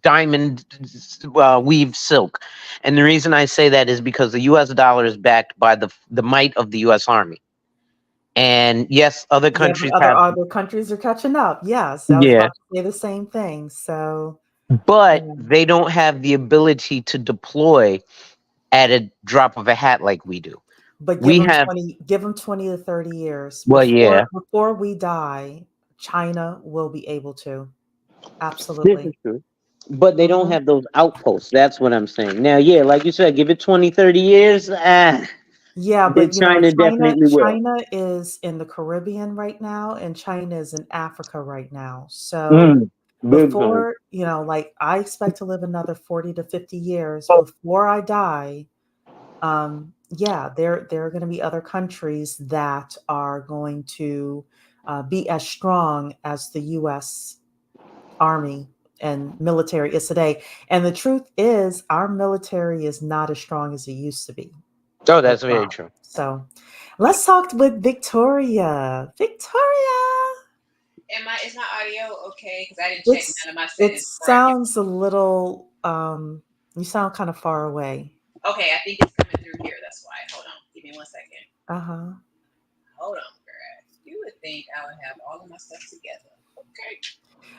diamond weave silk, and the reason I say that is because the U.S. dollar is backed by the might of the U.S. Army, and yes, other Yeah, but countries other have, other countries are catching up. Yes, I was yeah, about to say the same thing. So, but yeah. they don't have the ability to deploy at a drop of a hat like we do. But We have, give them 20 to 30 years well, yeah, before we die, China will be able to. this is Absolutely. true. But they don't Hmm. have those outposts. That's what I'm saying. Now, yeah, like you said, give it 20, 30 years. Yeah, The but China definitely will. China is in the Caribbean right now, and China is in Africa right now. So Mm, big time. before, like I expect to live another 40 to 50 years before I die. Yeah, there are going to be other countries that are going to be as strong as the U.S. Army and military is today. And the truth is, our military is not as strong as it used to be Oh, as that's very well. true. So let's talk with Victoria. Victoria, Is my audio okay? Because I didn't check it's none of my it settings before I came. sounds a little you sound kind of far away. Okay, I think it's coming through here. That's why. Hold on. Give me 1 second. Uh-huh. Hold on, girl. You would think I would have all of my stuff together. Okay.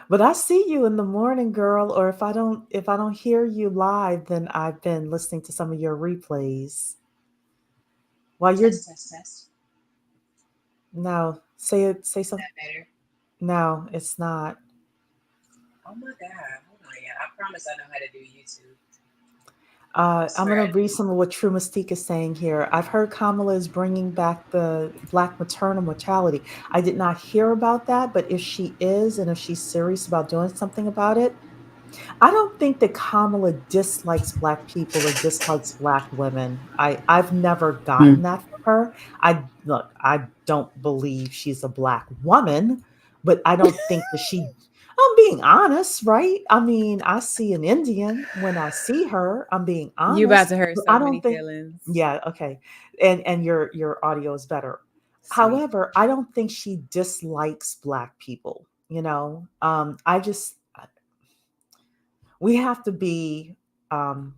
But I see you in the morning, girl, or if I don't hear you live, then I've been listening to some of your replays. While you're Test, test, test. no, say Is something. that better? No, it's not. Oh my God. Hold on. Yeah, I promise I know how to do YouTube. I I'm swear going I to read do. some of what True Mystique is saying here. I've heard Kamala is bringing back the black maternal mortality. I did not hear about that, but if she is, and if she's serious about doing something about it, I don't think that Kamala dislikes black people or dislikes black women. I've never Mm. gotten that from her. I don't believe she's a black woman, but I don't think that she I'm being honest, right? I mean, I see an Indian when I see her. I'm being You about honest, to hurt but so I many don't think feelings. yeah, okay. And your audio is better. Sweet. However, I don't think she dislikes black people, I just we have to be um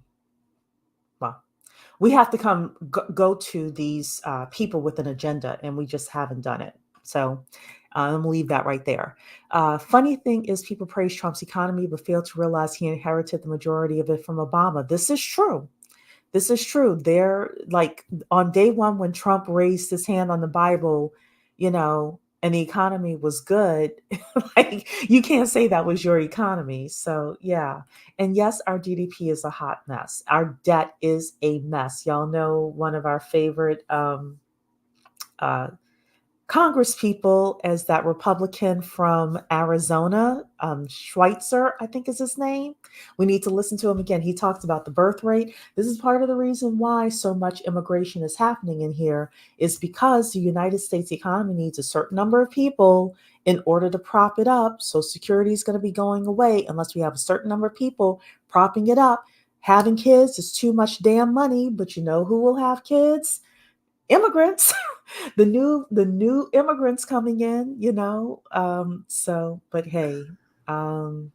well we have to go to these people with an agenda, and we just haven't done it. So I'm gonna leave that right there. Funny thing is, people praise Trump's economy but fail to realize he inherited the majority of it from Obama. This is true. This is true. They're like on day one when Trump raised his hand on the Bible, you know and the economy was good, like you can't say that was your economy. So yeah. And yes, our GDP is a hot mess. Our debt is a mess. Y'all know one of our favorite uh, Congress people as that Republican from Arizona, Schweitzer, I think is his name. We need to listen to him again. He talks about the birth rate. This is part of the reason why so much immigration is happening in here, is because the United States economy needs a certain number of people in order to prop it up. So security is going to be going away unless we have a certain number of people propping it up. Having kids is too much damn money, but you know who will have kids? Immigrants. The new immigrants coming in, so but hey, um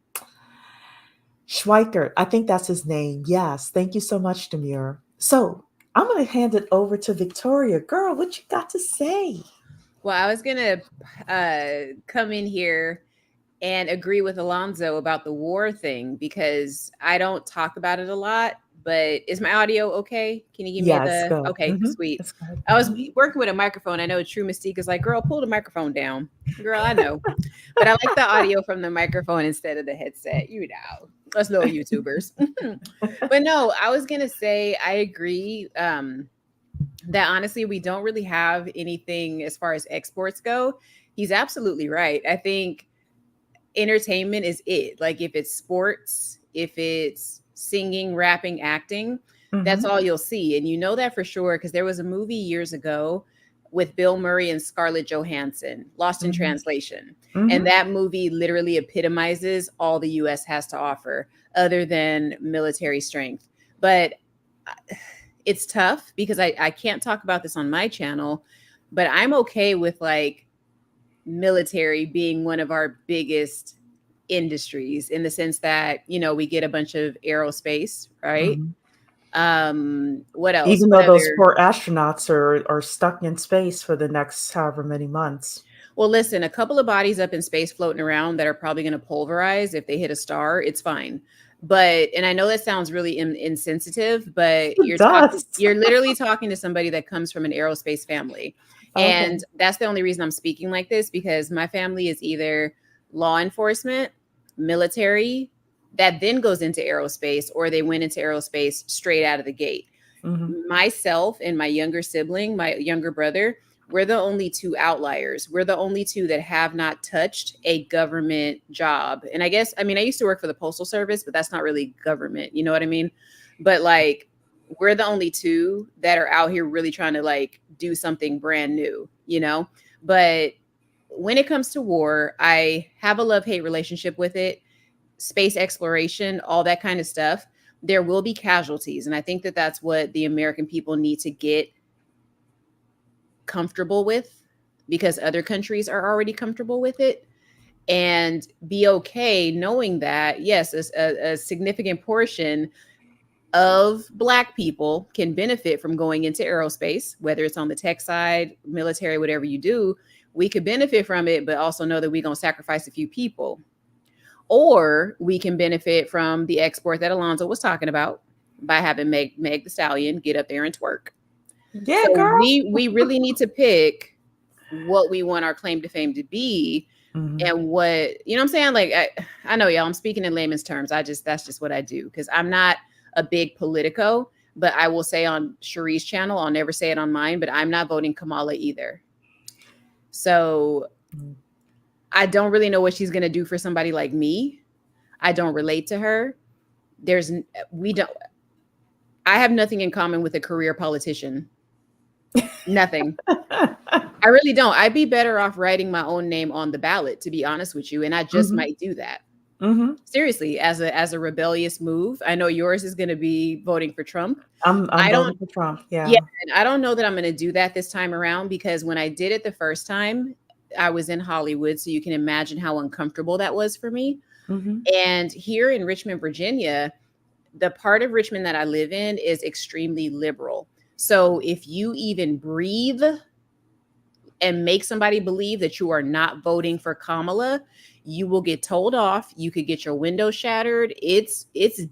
Schweikert, I think that's his name. Yes, thank you so much, Demure. So I'm going to hand it over to Victoria. Girl, what you got to say? Well, I was gonna come in here and agree with Alonzo about the war thing because I don't talk about it a lot. But is my audio okay? Can you give me Yes, the go. okay? Sweet. It's good. I was working with a microphone. I know True Mystique is like, girl, pull the microphone down. Girl, I know. But I like the audio from the microphone instead of the headset. You know, us little YouTubers. But no, I was gonna say I agree. That honestly, we don't really have anything as far as exports go. He's absolutely right. I think entertainment is it. Like if it's sports, if it's singing, rapping, acting, that's Mm-hmm. all you'll see. And you know that for sure because there was a movie years ago with Bill Murray and Scarlett Johansson, Lost in Mm-hmm. Translation. And Mm-hmm. that movie literally epitomizes all the US has to offer other than military strength. But it's tough because I can't talk about this on my channel, but I'm okay with like military being one of our biggest industries in the sense that, you know, we get a bunch of aerospace, right? Mm-hmm. What else? Even What though those other? poor astronauts are stuck in space for the next however many months. Well, listen, a couple of bodies up in space floating around that are probably going to pulverize if they hit a star, it's fine. But and I know that sounds really insensitive, but It does. you're literally talking to somebody that comes from an aerospace family. Okay. And that's the only reason I'm speaking like this because my family is either law enforcement, military, that then goes into aerospace, or they went into aerospace straight out of the gate. Mm-hmm. Myself and my younger sibling, my younger brother, we're the only two outliers. We're the only two that have not touched a government job. And I guess, I mean, I used to work for the Postal Service, but that's not really government. You know what I mean? But like, we're the only two that are out here really trying to like do something brand new, you know? But when it comes to war, I have a love hate relationship with it, space exploration, all that kind of stuff. There will be casualties. And I think that that's what the American people need to get comfortable with because other countries are already comfortable with it and be okay knowing that yes, a significant portion of Black people can benefit from going into aerospace, whether it's on the tech side, military, whatever you do. We could benefit from it, but also know that we're going to sacrifice a few people. Or we can benefit from the export that Alonzo was talking about by having Meg the Stallion get up there and twerk. Yeah, So girl. we really need to pick what we want our claim to fame to be Mm-hmm. and what, you know what I'm saying? Like I know y'all, I'm speaking in layman's terms. That's just what I do because I'm not a big politico, but I will say on Cherie's channel, I'll never say it on mine, but I'm not voting Kamala either. So I don't really know what she's going to do for somebody like me. I don't relate to her. We don't, I have nothing in common with a career politician. Nothing. I really don't. I'd be better off writing my own name on the ballot, to be honest with you. And I just Mm-hmm. might do that. Mm-hmm. Seriously, as a rebellious move. I know yours is going to be voting for Trump. I'm I don't, voting for Trump. yeah, Yeah. and I don't know that I'm going to do that this time around because when I did it the first time, I was in Hollywood. So you can imagine how uncomfortable that was for me. Mm-hmm. And here in Richmond, Virginia, the part of Richmond that I live in is extremely liberal. So if you even breathe and make somebody believe that you are not voting for Kamala, you will get told off. You could get your window shattered. It's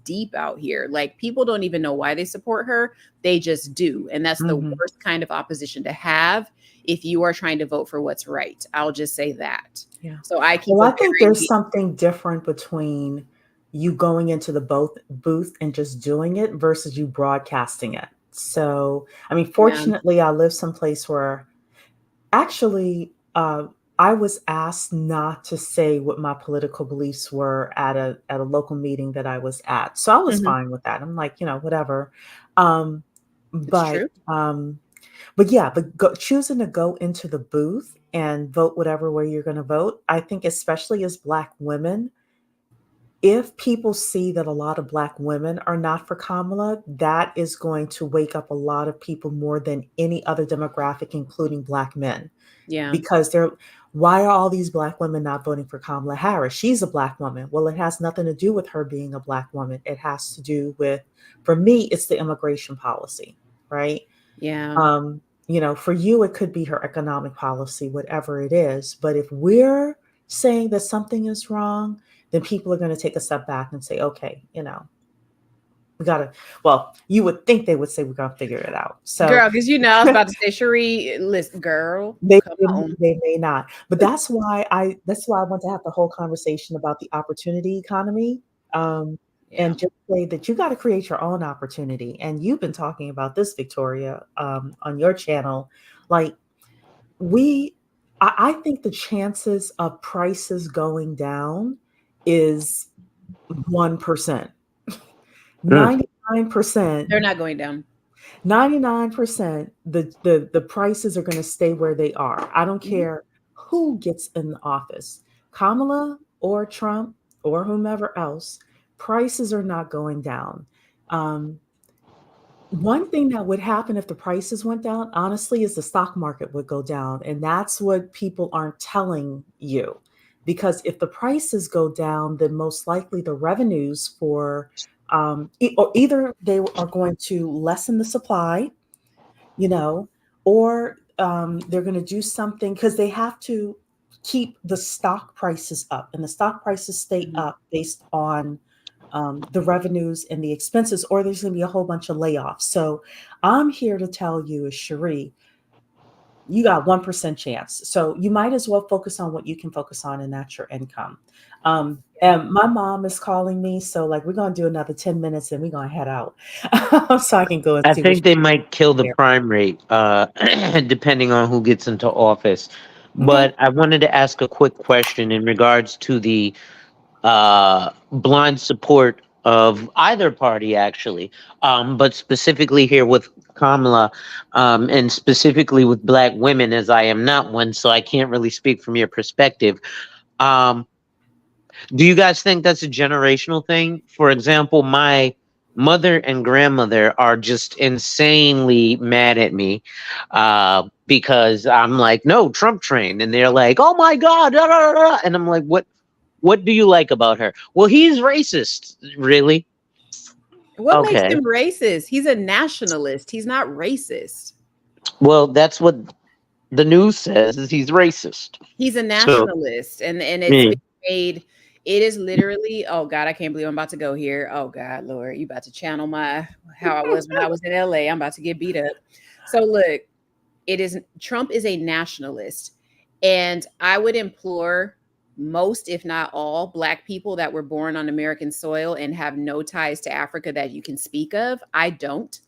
deep out here. Like, people don't even know why they support her. They just do. And that's the Mhm. worst kind of opposition to have if you are trying to vote for what's right. I'll just say that. Yeah. So I keep Well, a I think there's very something different between you going into the both booth and just doing it versus you broadcasting it. So, I mean, yeah. fortunately, I live someplace where actually, I was asked not to say what my political beliefs were at a local meeting that I was at. So I was Mhm. fine with that. I'm like, whatever. Um, It's but true. um, but yeah, choosing to go into the booth and vote whatever way you're going to vote, I think, especially as Black women, if people see that a lot of Black women are not for Kamala, that is going to wake up a lot of people more than any other demographic, including Black men, Yeah. because why are all these Black women not voting for Kamala Harris? She's a Black woman. Well, it has nothing to do with her being a Black woman. It has to do with, for me, it's the immigration policy, right? Yeah. For you, it could be her economic policy, whatever it is. But if we're saying that something is wrong, then people are going to take a step back and say, okay, we got to, well, you would think they would say, we're going to figure it out. So Girl, because I was about to say, Cherie, listen, girl, they, come on. they may not. But that's why I want to have the whole conversation about the opportunity economy. Um, Yeah. and just say that you got to create your own opportunity. And you've been talking about this, Victoria, on your channel. Like, we I think the chances of prices going down is 1%. Mm. 99%, They're not going down. 99%, the prices are going to stay where they are. I don't Mhm. care who gets in the office, Kamala or Trump or whomever else, prices are not going down. Um, One thing that would happen if the prices went down, honestly, is the stock market would go down. And that's what people aren't telling you. Because if the prices go down, then most likely the revenues or either they are going to lessen the supply, you know, or they're going to do something because they have to keep the stock prices up, and the stock prices stay Mhm. up based on the revenues and the expenses, or there's going to be a whole bunch of layoffs. So I'm here to tell you, as Cherie, you got 1% chance. So you might as well focus on what you can focus on, and that's your income. Yeah. And my mom is calling me. So, like, we're going to do another 10 minutes and we're going to head out so I can go and I see what think they she's might kill the there. crime rate, depending on who gets into office. Okay. But I wanted to ask a quick question in regards to the blind support of either party, actually, but specifically here with Kamala, and specifically with Black women, as I am not one, so I can't really speak from your perspective. Um, do you guys think that's a generational thing? For example, my mother and grandmother are just insanely mad at me because I'm like, no, Trump train. And they're like, oh my God. Da, da, da, da." And I'm like, what do you like about her? Well, he's racist. Really? What makes Okay. him racist? He's a nationalist. He's not racist. Well, that's what the news says is he's racist. He's a So, nationalist, and it's me. been made. It is literally. Oh God, I can't believe I'm about to go here. Oh God, Lord, you about to channel my how I was when I was in LA. I'm about to get beat up. So look, Trump is a nationalist, and I would implore most, if not all, Black people that were born on American soil and have no ties to Africa that you can speak of. I don't.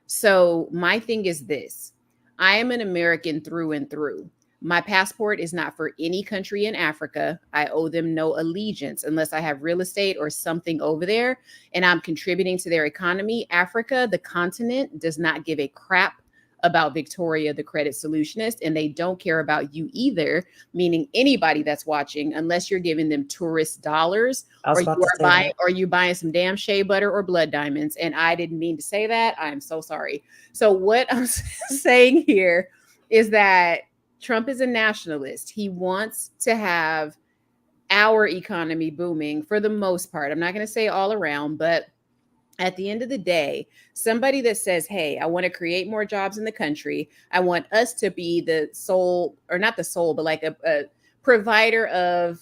So my thing is this: I am an American through and through. My passport is not for any country in Africa. I owe them no allegiance unless I have real estate or something over there and I'm contributing to their economy. Africa, the continent, does not give a crap about Victoria, the credit solutionist, and they don't care about you either, meaning anybody that's watching, unless you're giving them tourist dollars I was about to say that. or you buying some damn shea butter or blood diamonds. And I didn't mean to say that. I'm so sorry. So what I'm saying here is that Trump is a nationalist. He wants to have our economy booming for the most part. I'm not going to say all around, but At the end of the day, somebody that says, hey, I want to create more jobs in the country. I want us to be the sole, or not the sole, but like a provider of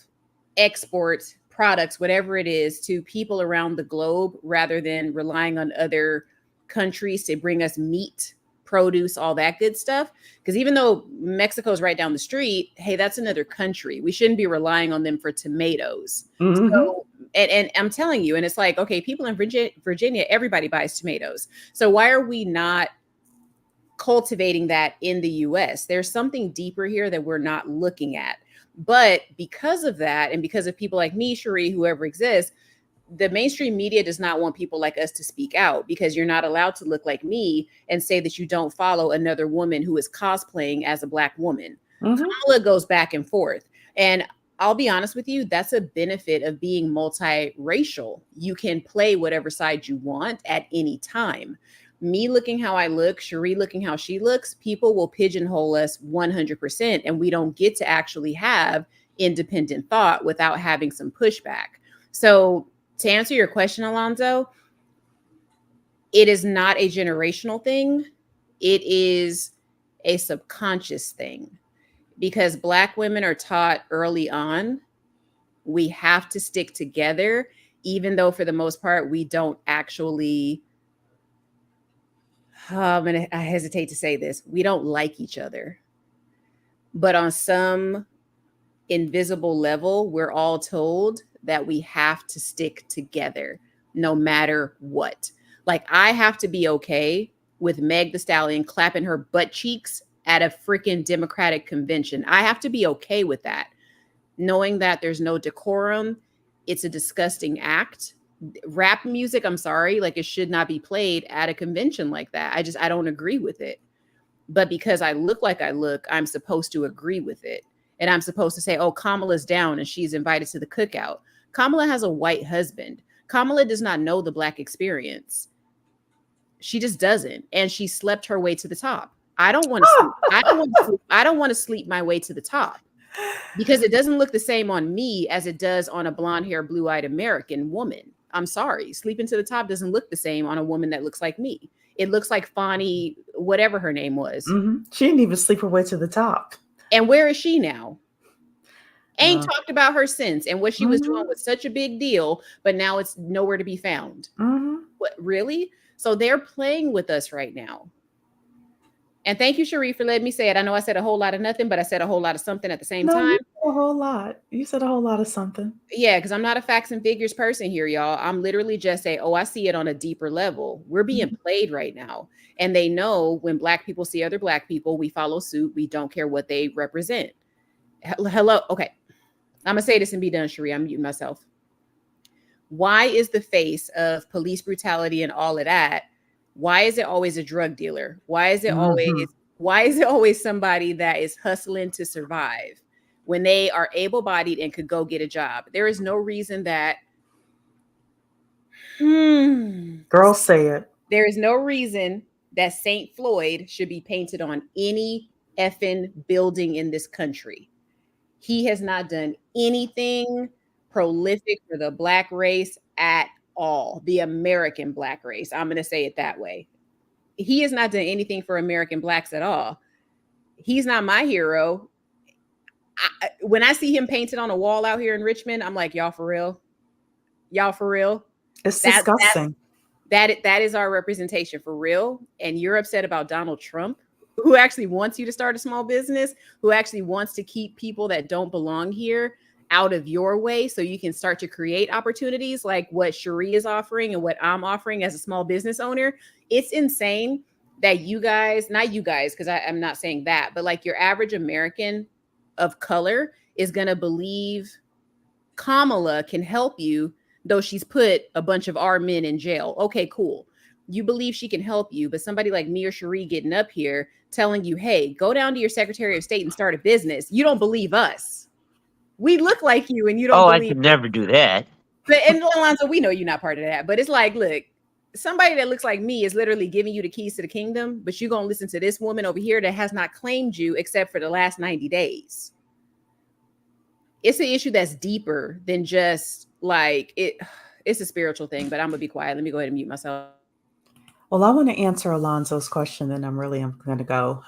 export products, whatever it is, to people around the globe rather than relying on other countries to bring us meat, produce, all that good stuff. Because even though Mexico's right down the street, hey, that's another country. We shouldn't be relying on them for tomatoes. Mm-hmm. So, and I'm telling you, and it's like, okay, people in Virginia, everybody buys tomatoes. So why are we not cultivating that in the US? There's something deeper here that we're not looking at. But because of that, and because of people like me, Cherie, whoever exists, the mainstream media does not want people like us to speak out, because you're not allowed to look like me and say that you don't follow another woman who is cosplaying as a Black woman. Mm-hmm. Kamala goes back and forth. And I'll be honest with you, that's a benefit of being multiracial. You can play whatever side you want at any time. Me looking how I look, Cherie looking how she looks, people will pigeonhole us 100%, and we don't get to actually have independent thought without having some pushback. So to answer your question, Alonzo, it is not a generational thing. It is a subconscious thing, because Black women are taught early on, we have to stick together, even though for the most part, we don't actually, I hesitate to say this, we don't like each other. But on some invisible level, we're all told that we have to stick together no matter what. Like, I have to be okay with Meg the Stallion clapping her butt cheeks at a freaking Democratic convention. I have to be okay with that, knowing that there's no decorum. It's a disgusting act. Rap music, I'm sorry, like, it should not be played at a convention like that. I don't agree with it. But because I look like I look, I'm supposed to agree with it. And I'm supposed to say, oh, Kamala's down and she's invited to the cookout. Kamala has a white husband. Kamala does not know the Black experience. She just doesn't. And she slept her way to the top. I don't want to sleep. I don't want to sleep my way to the top, because it doesn't look the same on me as it does on a blonde hair, blue eyed American woman. I'm sorry. Sleeping to the top doesn't look the same on a woman that looks like me. It looks like Fani, whatever her name was. Mm-hmm. She didn't even sleep her way to the top. And where is she now? Ain't Uh, talked about her since. And what she was doing mm-hmm. was such a big deal, but now it's nowhere to be found. Mm-hmm. What, really? So they're playing with us right now. And thank you, Cherie, for letting me say it. I know I said a whole lot of nothing, but I said a whole lot of something at the same No, you time. said a whole lot. You said a whole lot of something. Yeah, because I'm not a facts and figures person here, y'all. I'm literally just saying, oh, I see it on a deeper level. We're being played right now. And they know when Black people see other Black people, we follow suit. We don't care what they represent. Hello. Okay. I'm going to say this and be done, Cherie. I'm muting myself. Why is the face of police brutality and all of that? Why is it always a drug dealer? Why is it always somebody that is hustling to survive when they are able-bodied and could go get a job? There is no reason that Girl, say it. There is no reason that St. Floyd should be painted on any effing building in this country. He has not done anything prolific for the Black race at all. The American Black race. I'm going to say it that way. He has not done anything for American Blacks at all. He's not my hero. When I see him painted on a wall out here in Richmond, I'm like, y'all for real? Y'all for real? It's disgusting. That is our representation for real. And you're upset about Donald Trump, who actually wants you to start a small business, who actually wants to keep people that don't belong here out of your way so you can start to create opportunities like what Cherie is offering and what I'm offering as a small business owner. It's insane that you guys, not you guys, because I'm not saying that, but like your average American of color is going to believe Kamala can help you, though she's put a bunch of our men in jail. Okay, cool. You believe she can help you, but somebody like me or Cherie getting up here telling you, hey, go down to your Secretary of State and start a business. You don't believe us. We look like you and you don't I believe could never do that. But, and Alonzo, we know you're not part of that, but it's like, look, somebody that looks like me is literally giving you the keys to the kingdom, but you're going to listen to this woman over here that has not claimed you except for the last 90 days. It's an issue that's deeper than just like it. it's a spiritual thing, but I'm gonna be quiet. Let me go ahead and mute myself. Well, I want to answer Alonzo's question, and I'm going to go.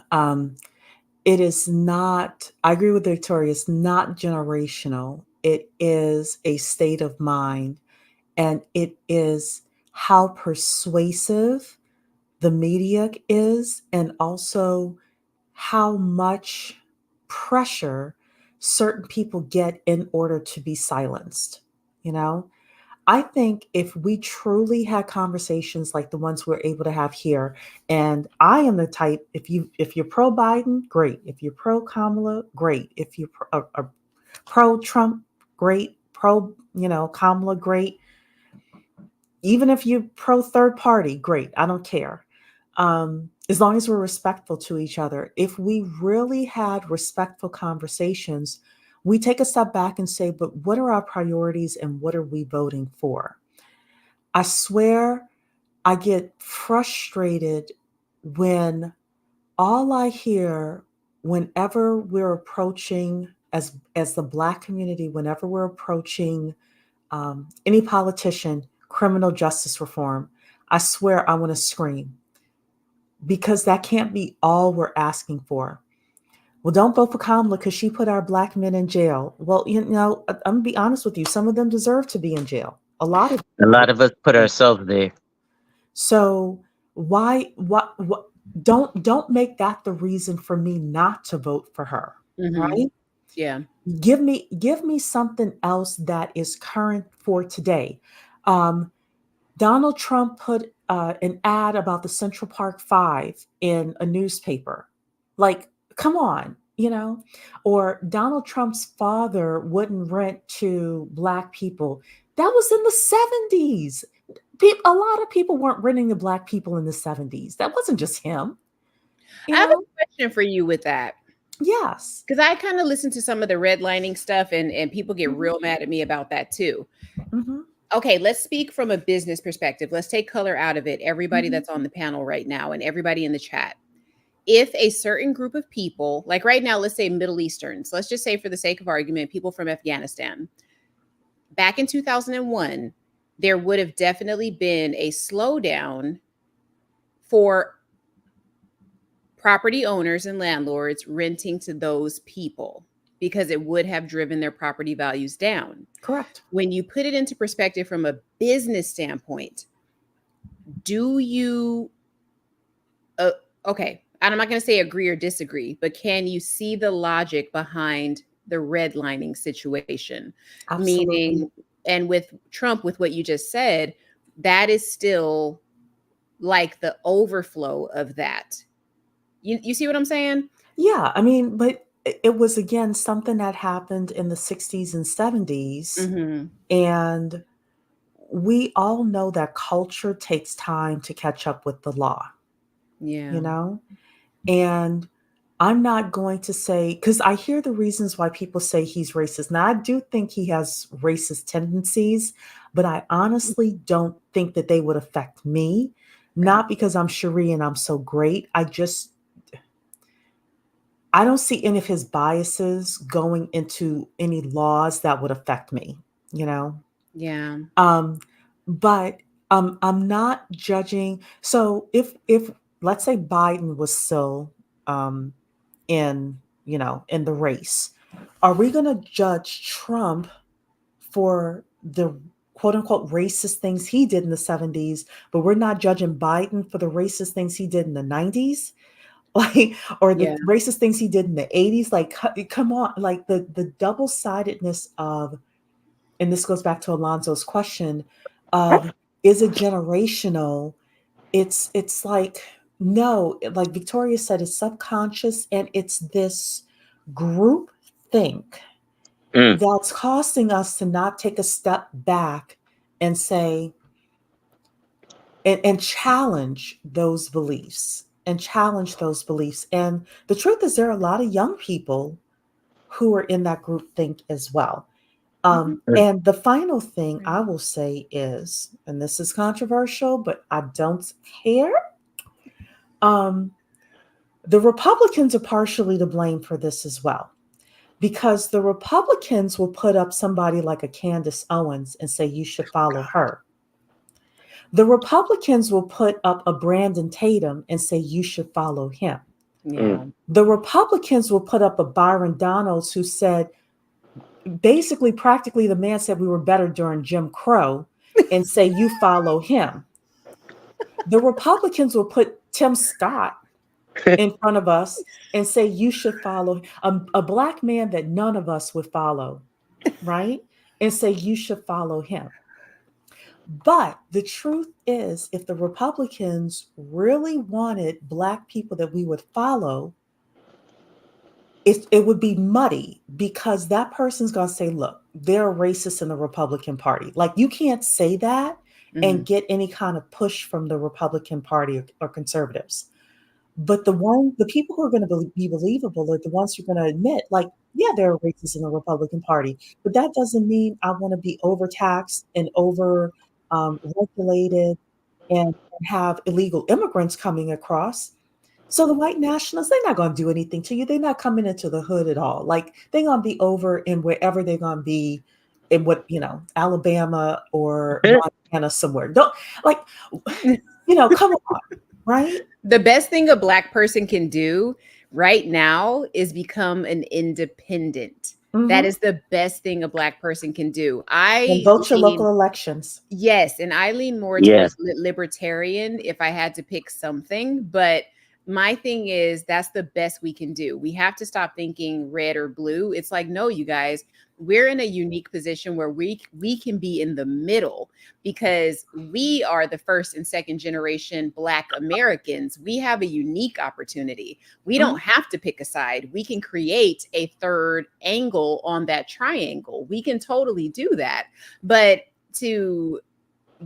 It is not, I agree with Victoria, it's not generational. It is a state of mind, and it is how persuasive the media is, and also how much pressure certain people get in order to be silenced. You know, I think if we truly had conversations like the ones we're able to have here, and I am the type, if you're pro Biden, great. If you're pro Kamala, great. If you're pro Trump, great. Pro, Kamala, great. Even if you're pro third party, great. I don't care. As long as we're respectful to each other. If we really had respectful conversations, we take a step back and say, but what are our priorities and what are we voting for? I swear I get frustrated when all I hear whenever we're approaching, as the Black community, whenever we're approaching any politician, criminal justice reform, I swear I want to scream, because that can't be all we're asking for. Well, don't vote for Kamala because she put our Black men in jail. Well, I'm gonna be honest with you. Some of them deserve to be in jail. A lot of them A deserve lot of us put to be. ourselves there. So why what don't make that the reason for me not to vote for her, Mm-hmm. right? Yeah. Give me something else that is current for today. Um, Donald Trump put an ad about the Central Park Five in a newspaper. Like, come on, Or Donald Trump's father wouldn't rent to Black people. That was in the 70s. A lot of people weren't renting to Black people in the 70s. That wasn't just him, you I have a know? question for you with that. Yes. Because I kind of listen to some of the redlining stuff, and people get Hmm. real mad at me about that too. Hmm. Okay, let's speak from a business perspective. Let's take color out of it. Everybody Hmm. that's on the panel right now and everybody in the chat. If a certain group of people, like right now, let's say Middle Easterns, let's just say for the sake of argument, people from Afghanistan, back in 2001, there would have definitely been a slowdown for property owners and landlords renting to those people because it would have driven their property values down. Correct. When you put it into perspective from a business standpoint, do you, uh, okay, and I'm not going to say agree or disagree, but can you see the logic behind the redlining situation? Absolutely. Meaning, and with Trump, with what you just said, that is still like the overflow of that. You see what I'm saying? Yeah. I mean, but it was, again, something that happened in the 60s and 70s. Mm-hmm. And we all know that culture takes time to catch up with the law, you Yeah. know? And I'm not going to say, because I hear the reasons why people say he's racist. Now, I do think he has racist tendencies, but I honestly don't think that they would affect me. Right. Not because I'm Cherie and I'm so great. I don't see any of his biases going into any laws that would affect me, you know? Yeah. Um, but I'm not judging. So if let's say Biden was still um, in in the race, are we going to judge Trump for the quote unquote racist things he did in the 70s, but we're not judging Biden for the racist things he did in the 90s? Like, or the Yeah. racist things he did in the 80s? Like, come on, like the double-sidedness of, and this goes back to Alonzo's question of, is it generational? It's like, no, like Victoria said, it's subconscious, and it's this group think Mm. that's costing us to not take a step back and say, and challenge those beliefs, and the truth is, there are a lot of young people who are in that group think as well. Mm-hmm. Mm. And the final thing Right. I will say is, and this is controversial, but I don't care. Um, the Republicans are partially to blame for this as well. because the Republicans will put up somebody like a Candace Owens and say you should follow her. The Republicans will put up a Brandon Tatum and say you should follow him. Yeah. The Republicans will put up a Byron Donalds who said, basically, practically, the man said we were better during Jim Crow and say you follow him. The Republicans will put Tim Scott in front of us and say you should follow a black man that none of us would follow, right? And say you should follow him. But the truth is, if the Republicans really wanted black people that we would follow, it would be muddy because that person's going to say, look, they're a racist in the Republican Party. Like, you can't say that and get any kind of push from the Republican Party or conservatives. But the people who are going to be believable are the ones who are going to admit, like, yeah, there are racists in the Republican Party, but that doesn't mean I want to be overtaxed and over regulated and have illegal immigrants coming across. So the white nationalists, they're not going to do anything to you. They're not coming into the hood at all. Like, they're going to be over in wherever they're going to be, in what, Alabama or Montana somewhere. Don't, like, come on, right? The best thing a black person can do right now is become an independent. That is the best thing a black person can do. And vote your local elections. Yes, and I lean more towards libertarian if I had to pick something, but my thing is that's the best we can do. We have to stop thinking red or blue. It's like, no, you guys, we're in a unique position where we can be in the middle because we are the first and second generation Black Americans. We have a unique opportunity. We don't have to pick a side. We can create a third angle on that triangle. We can totally do that. But to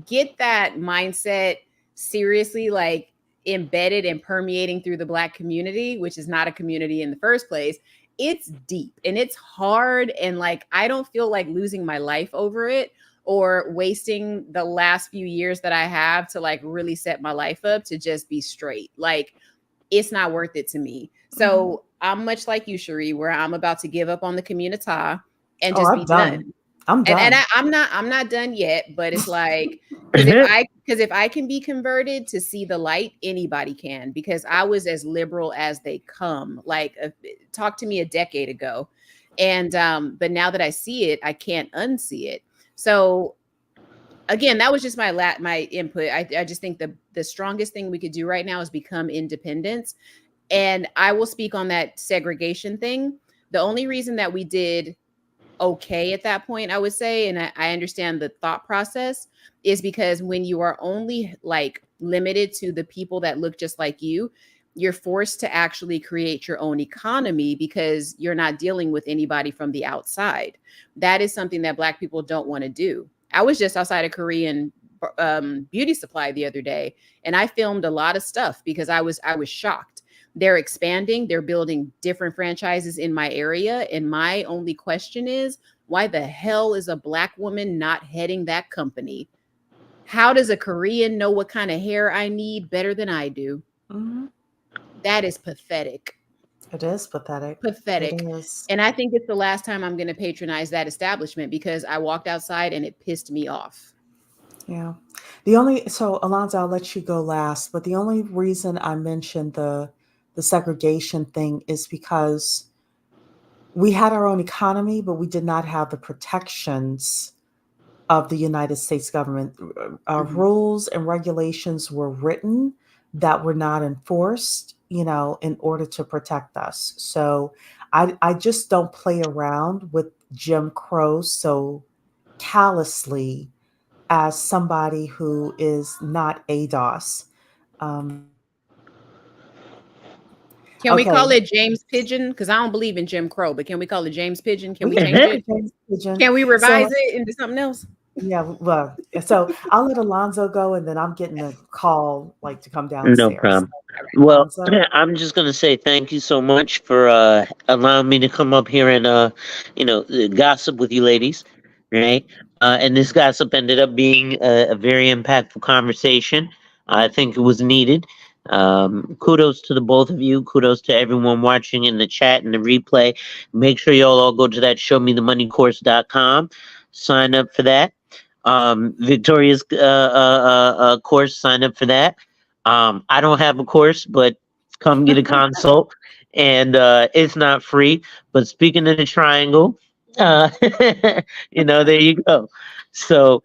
get that mindset seriously, like, embedded and permeating through the Black community, which is not a community in the first place, it's deep and it's hard. And like, I don't feel like losing my life over it or wasting the last few years that I have to like really set my life up to just be straight. Like, it's not worth it to me. So I'm much like you, Cherie, where I'm about to give up on the community and just be done. I'm done. And I'm not done yet, but it's like, because if I can be converted to see the light, anybody can, because I was as liberal as they come. Like, talk to me a decade ago. And but now that I see it, I can't unsee it. So again, that was just my input. I just think the strongest thing we could do right now is become independents. And I will speak on that segregation thing. The only reason that we did okay at that point, I would say, and I understand the thought process, is because when you are only like limited to the people that look just like you, you're forced to actually create your own economy because you're not dealing with anybody from the outside. That is something that Black people don't want to do. I was just outside a Korean beauty supply the other day, and I filmed a lot of stuff because I was shocked. They're expanding, they're building different franchises in my area. And my only question is, why the hell is a Black woman not heading that company? How does a Korean know what kind of hair I need better than I do? That is pathetic. It is pathetic. Pathetic. It is. And I think it's the last time I'm going to patronize that establishment because I walked outside and it pissed me off. Yeah. So Alonzo, I'll let you go last, but the only reason I mentioned the segregation thing is because we had our own economy, but we did not have the protections of the United States government. Our rules and regulations were written that were not enforced, in order to protect us. So I just don't play around with Jim Crow so callously as somebody who is not ADOS. Can we call it James Pigeon? Because I don't believe in Jim Crow, but can we call it James Pigeon? Can we change it? James Pigeon. Can we revise it into something else? Yeah, well, so I'll let Alonzo go, and then I'm getting a call like to come downstairs. No problem. So, Well, Alonzo? I'm just gonna say thank you so much for allowing me to come up here and gossip with you ladies, right? And this gossip ended up being a very impactful conversation. I think it was needed. Kudos to the both of you. Kudos to everyone watching in the chat and the replay. Make sure y'all all go to that showmethemoneycourse.com. Sign up for that. Victoria's course, sign up for that. I don't have a course, but come get a consult. And it's not free. But speaking of the triangle, uh, there you go. So,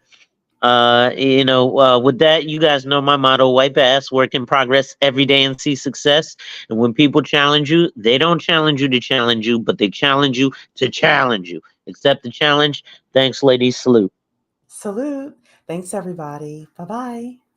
with that, you guys know my motto: wipe ass, work in progress every day and see success. And when people challenge you, they don't challenge you to challenge you, but they challenge you to challenge you. Accept the challenge. Thanks, ladies. Salute. Salute. Thanks, everybody. Bye bye.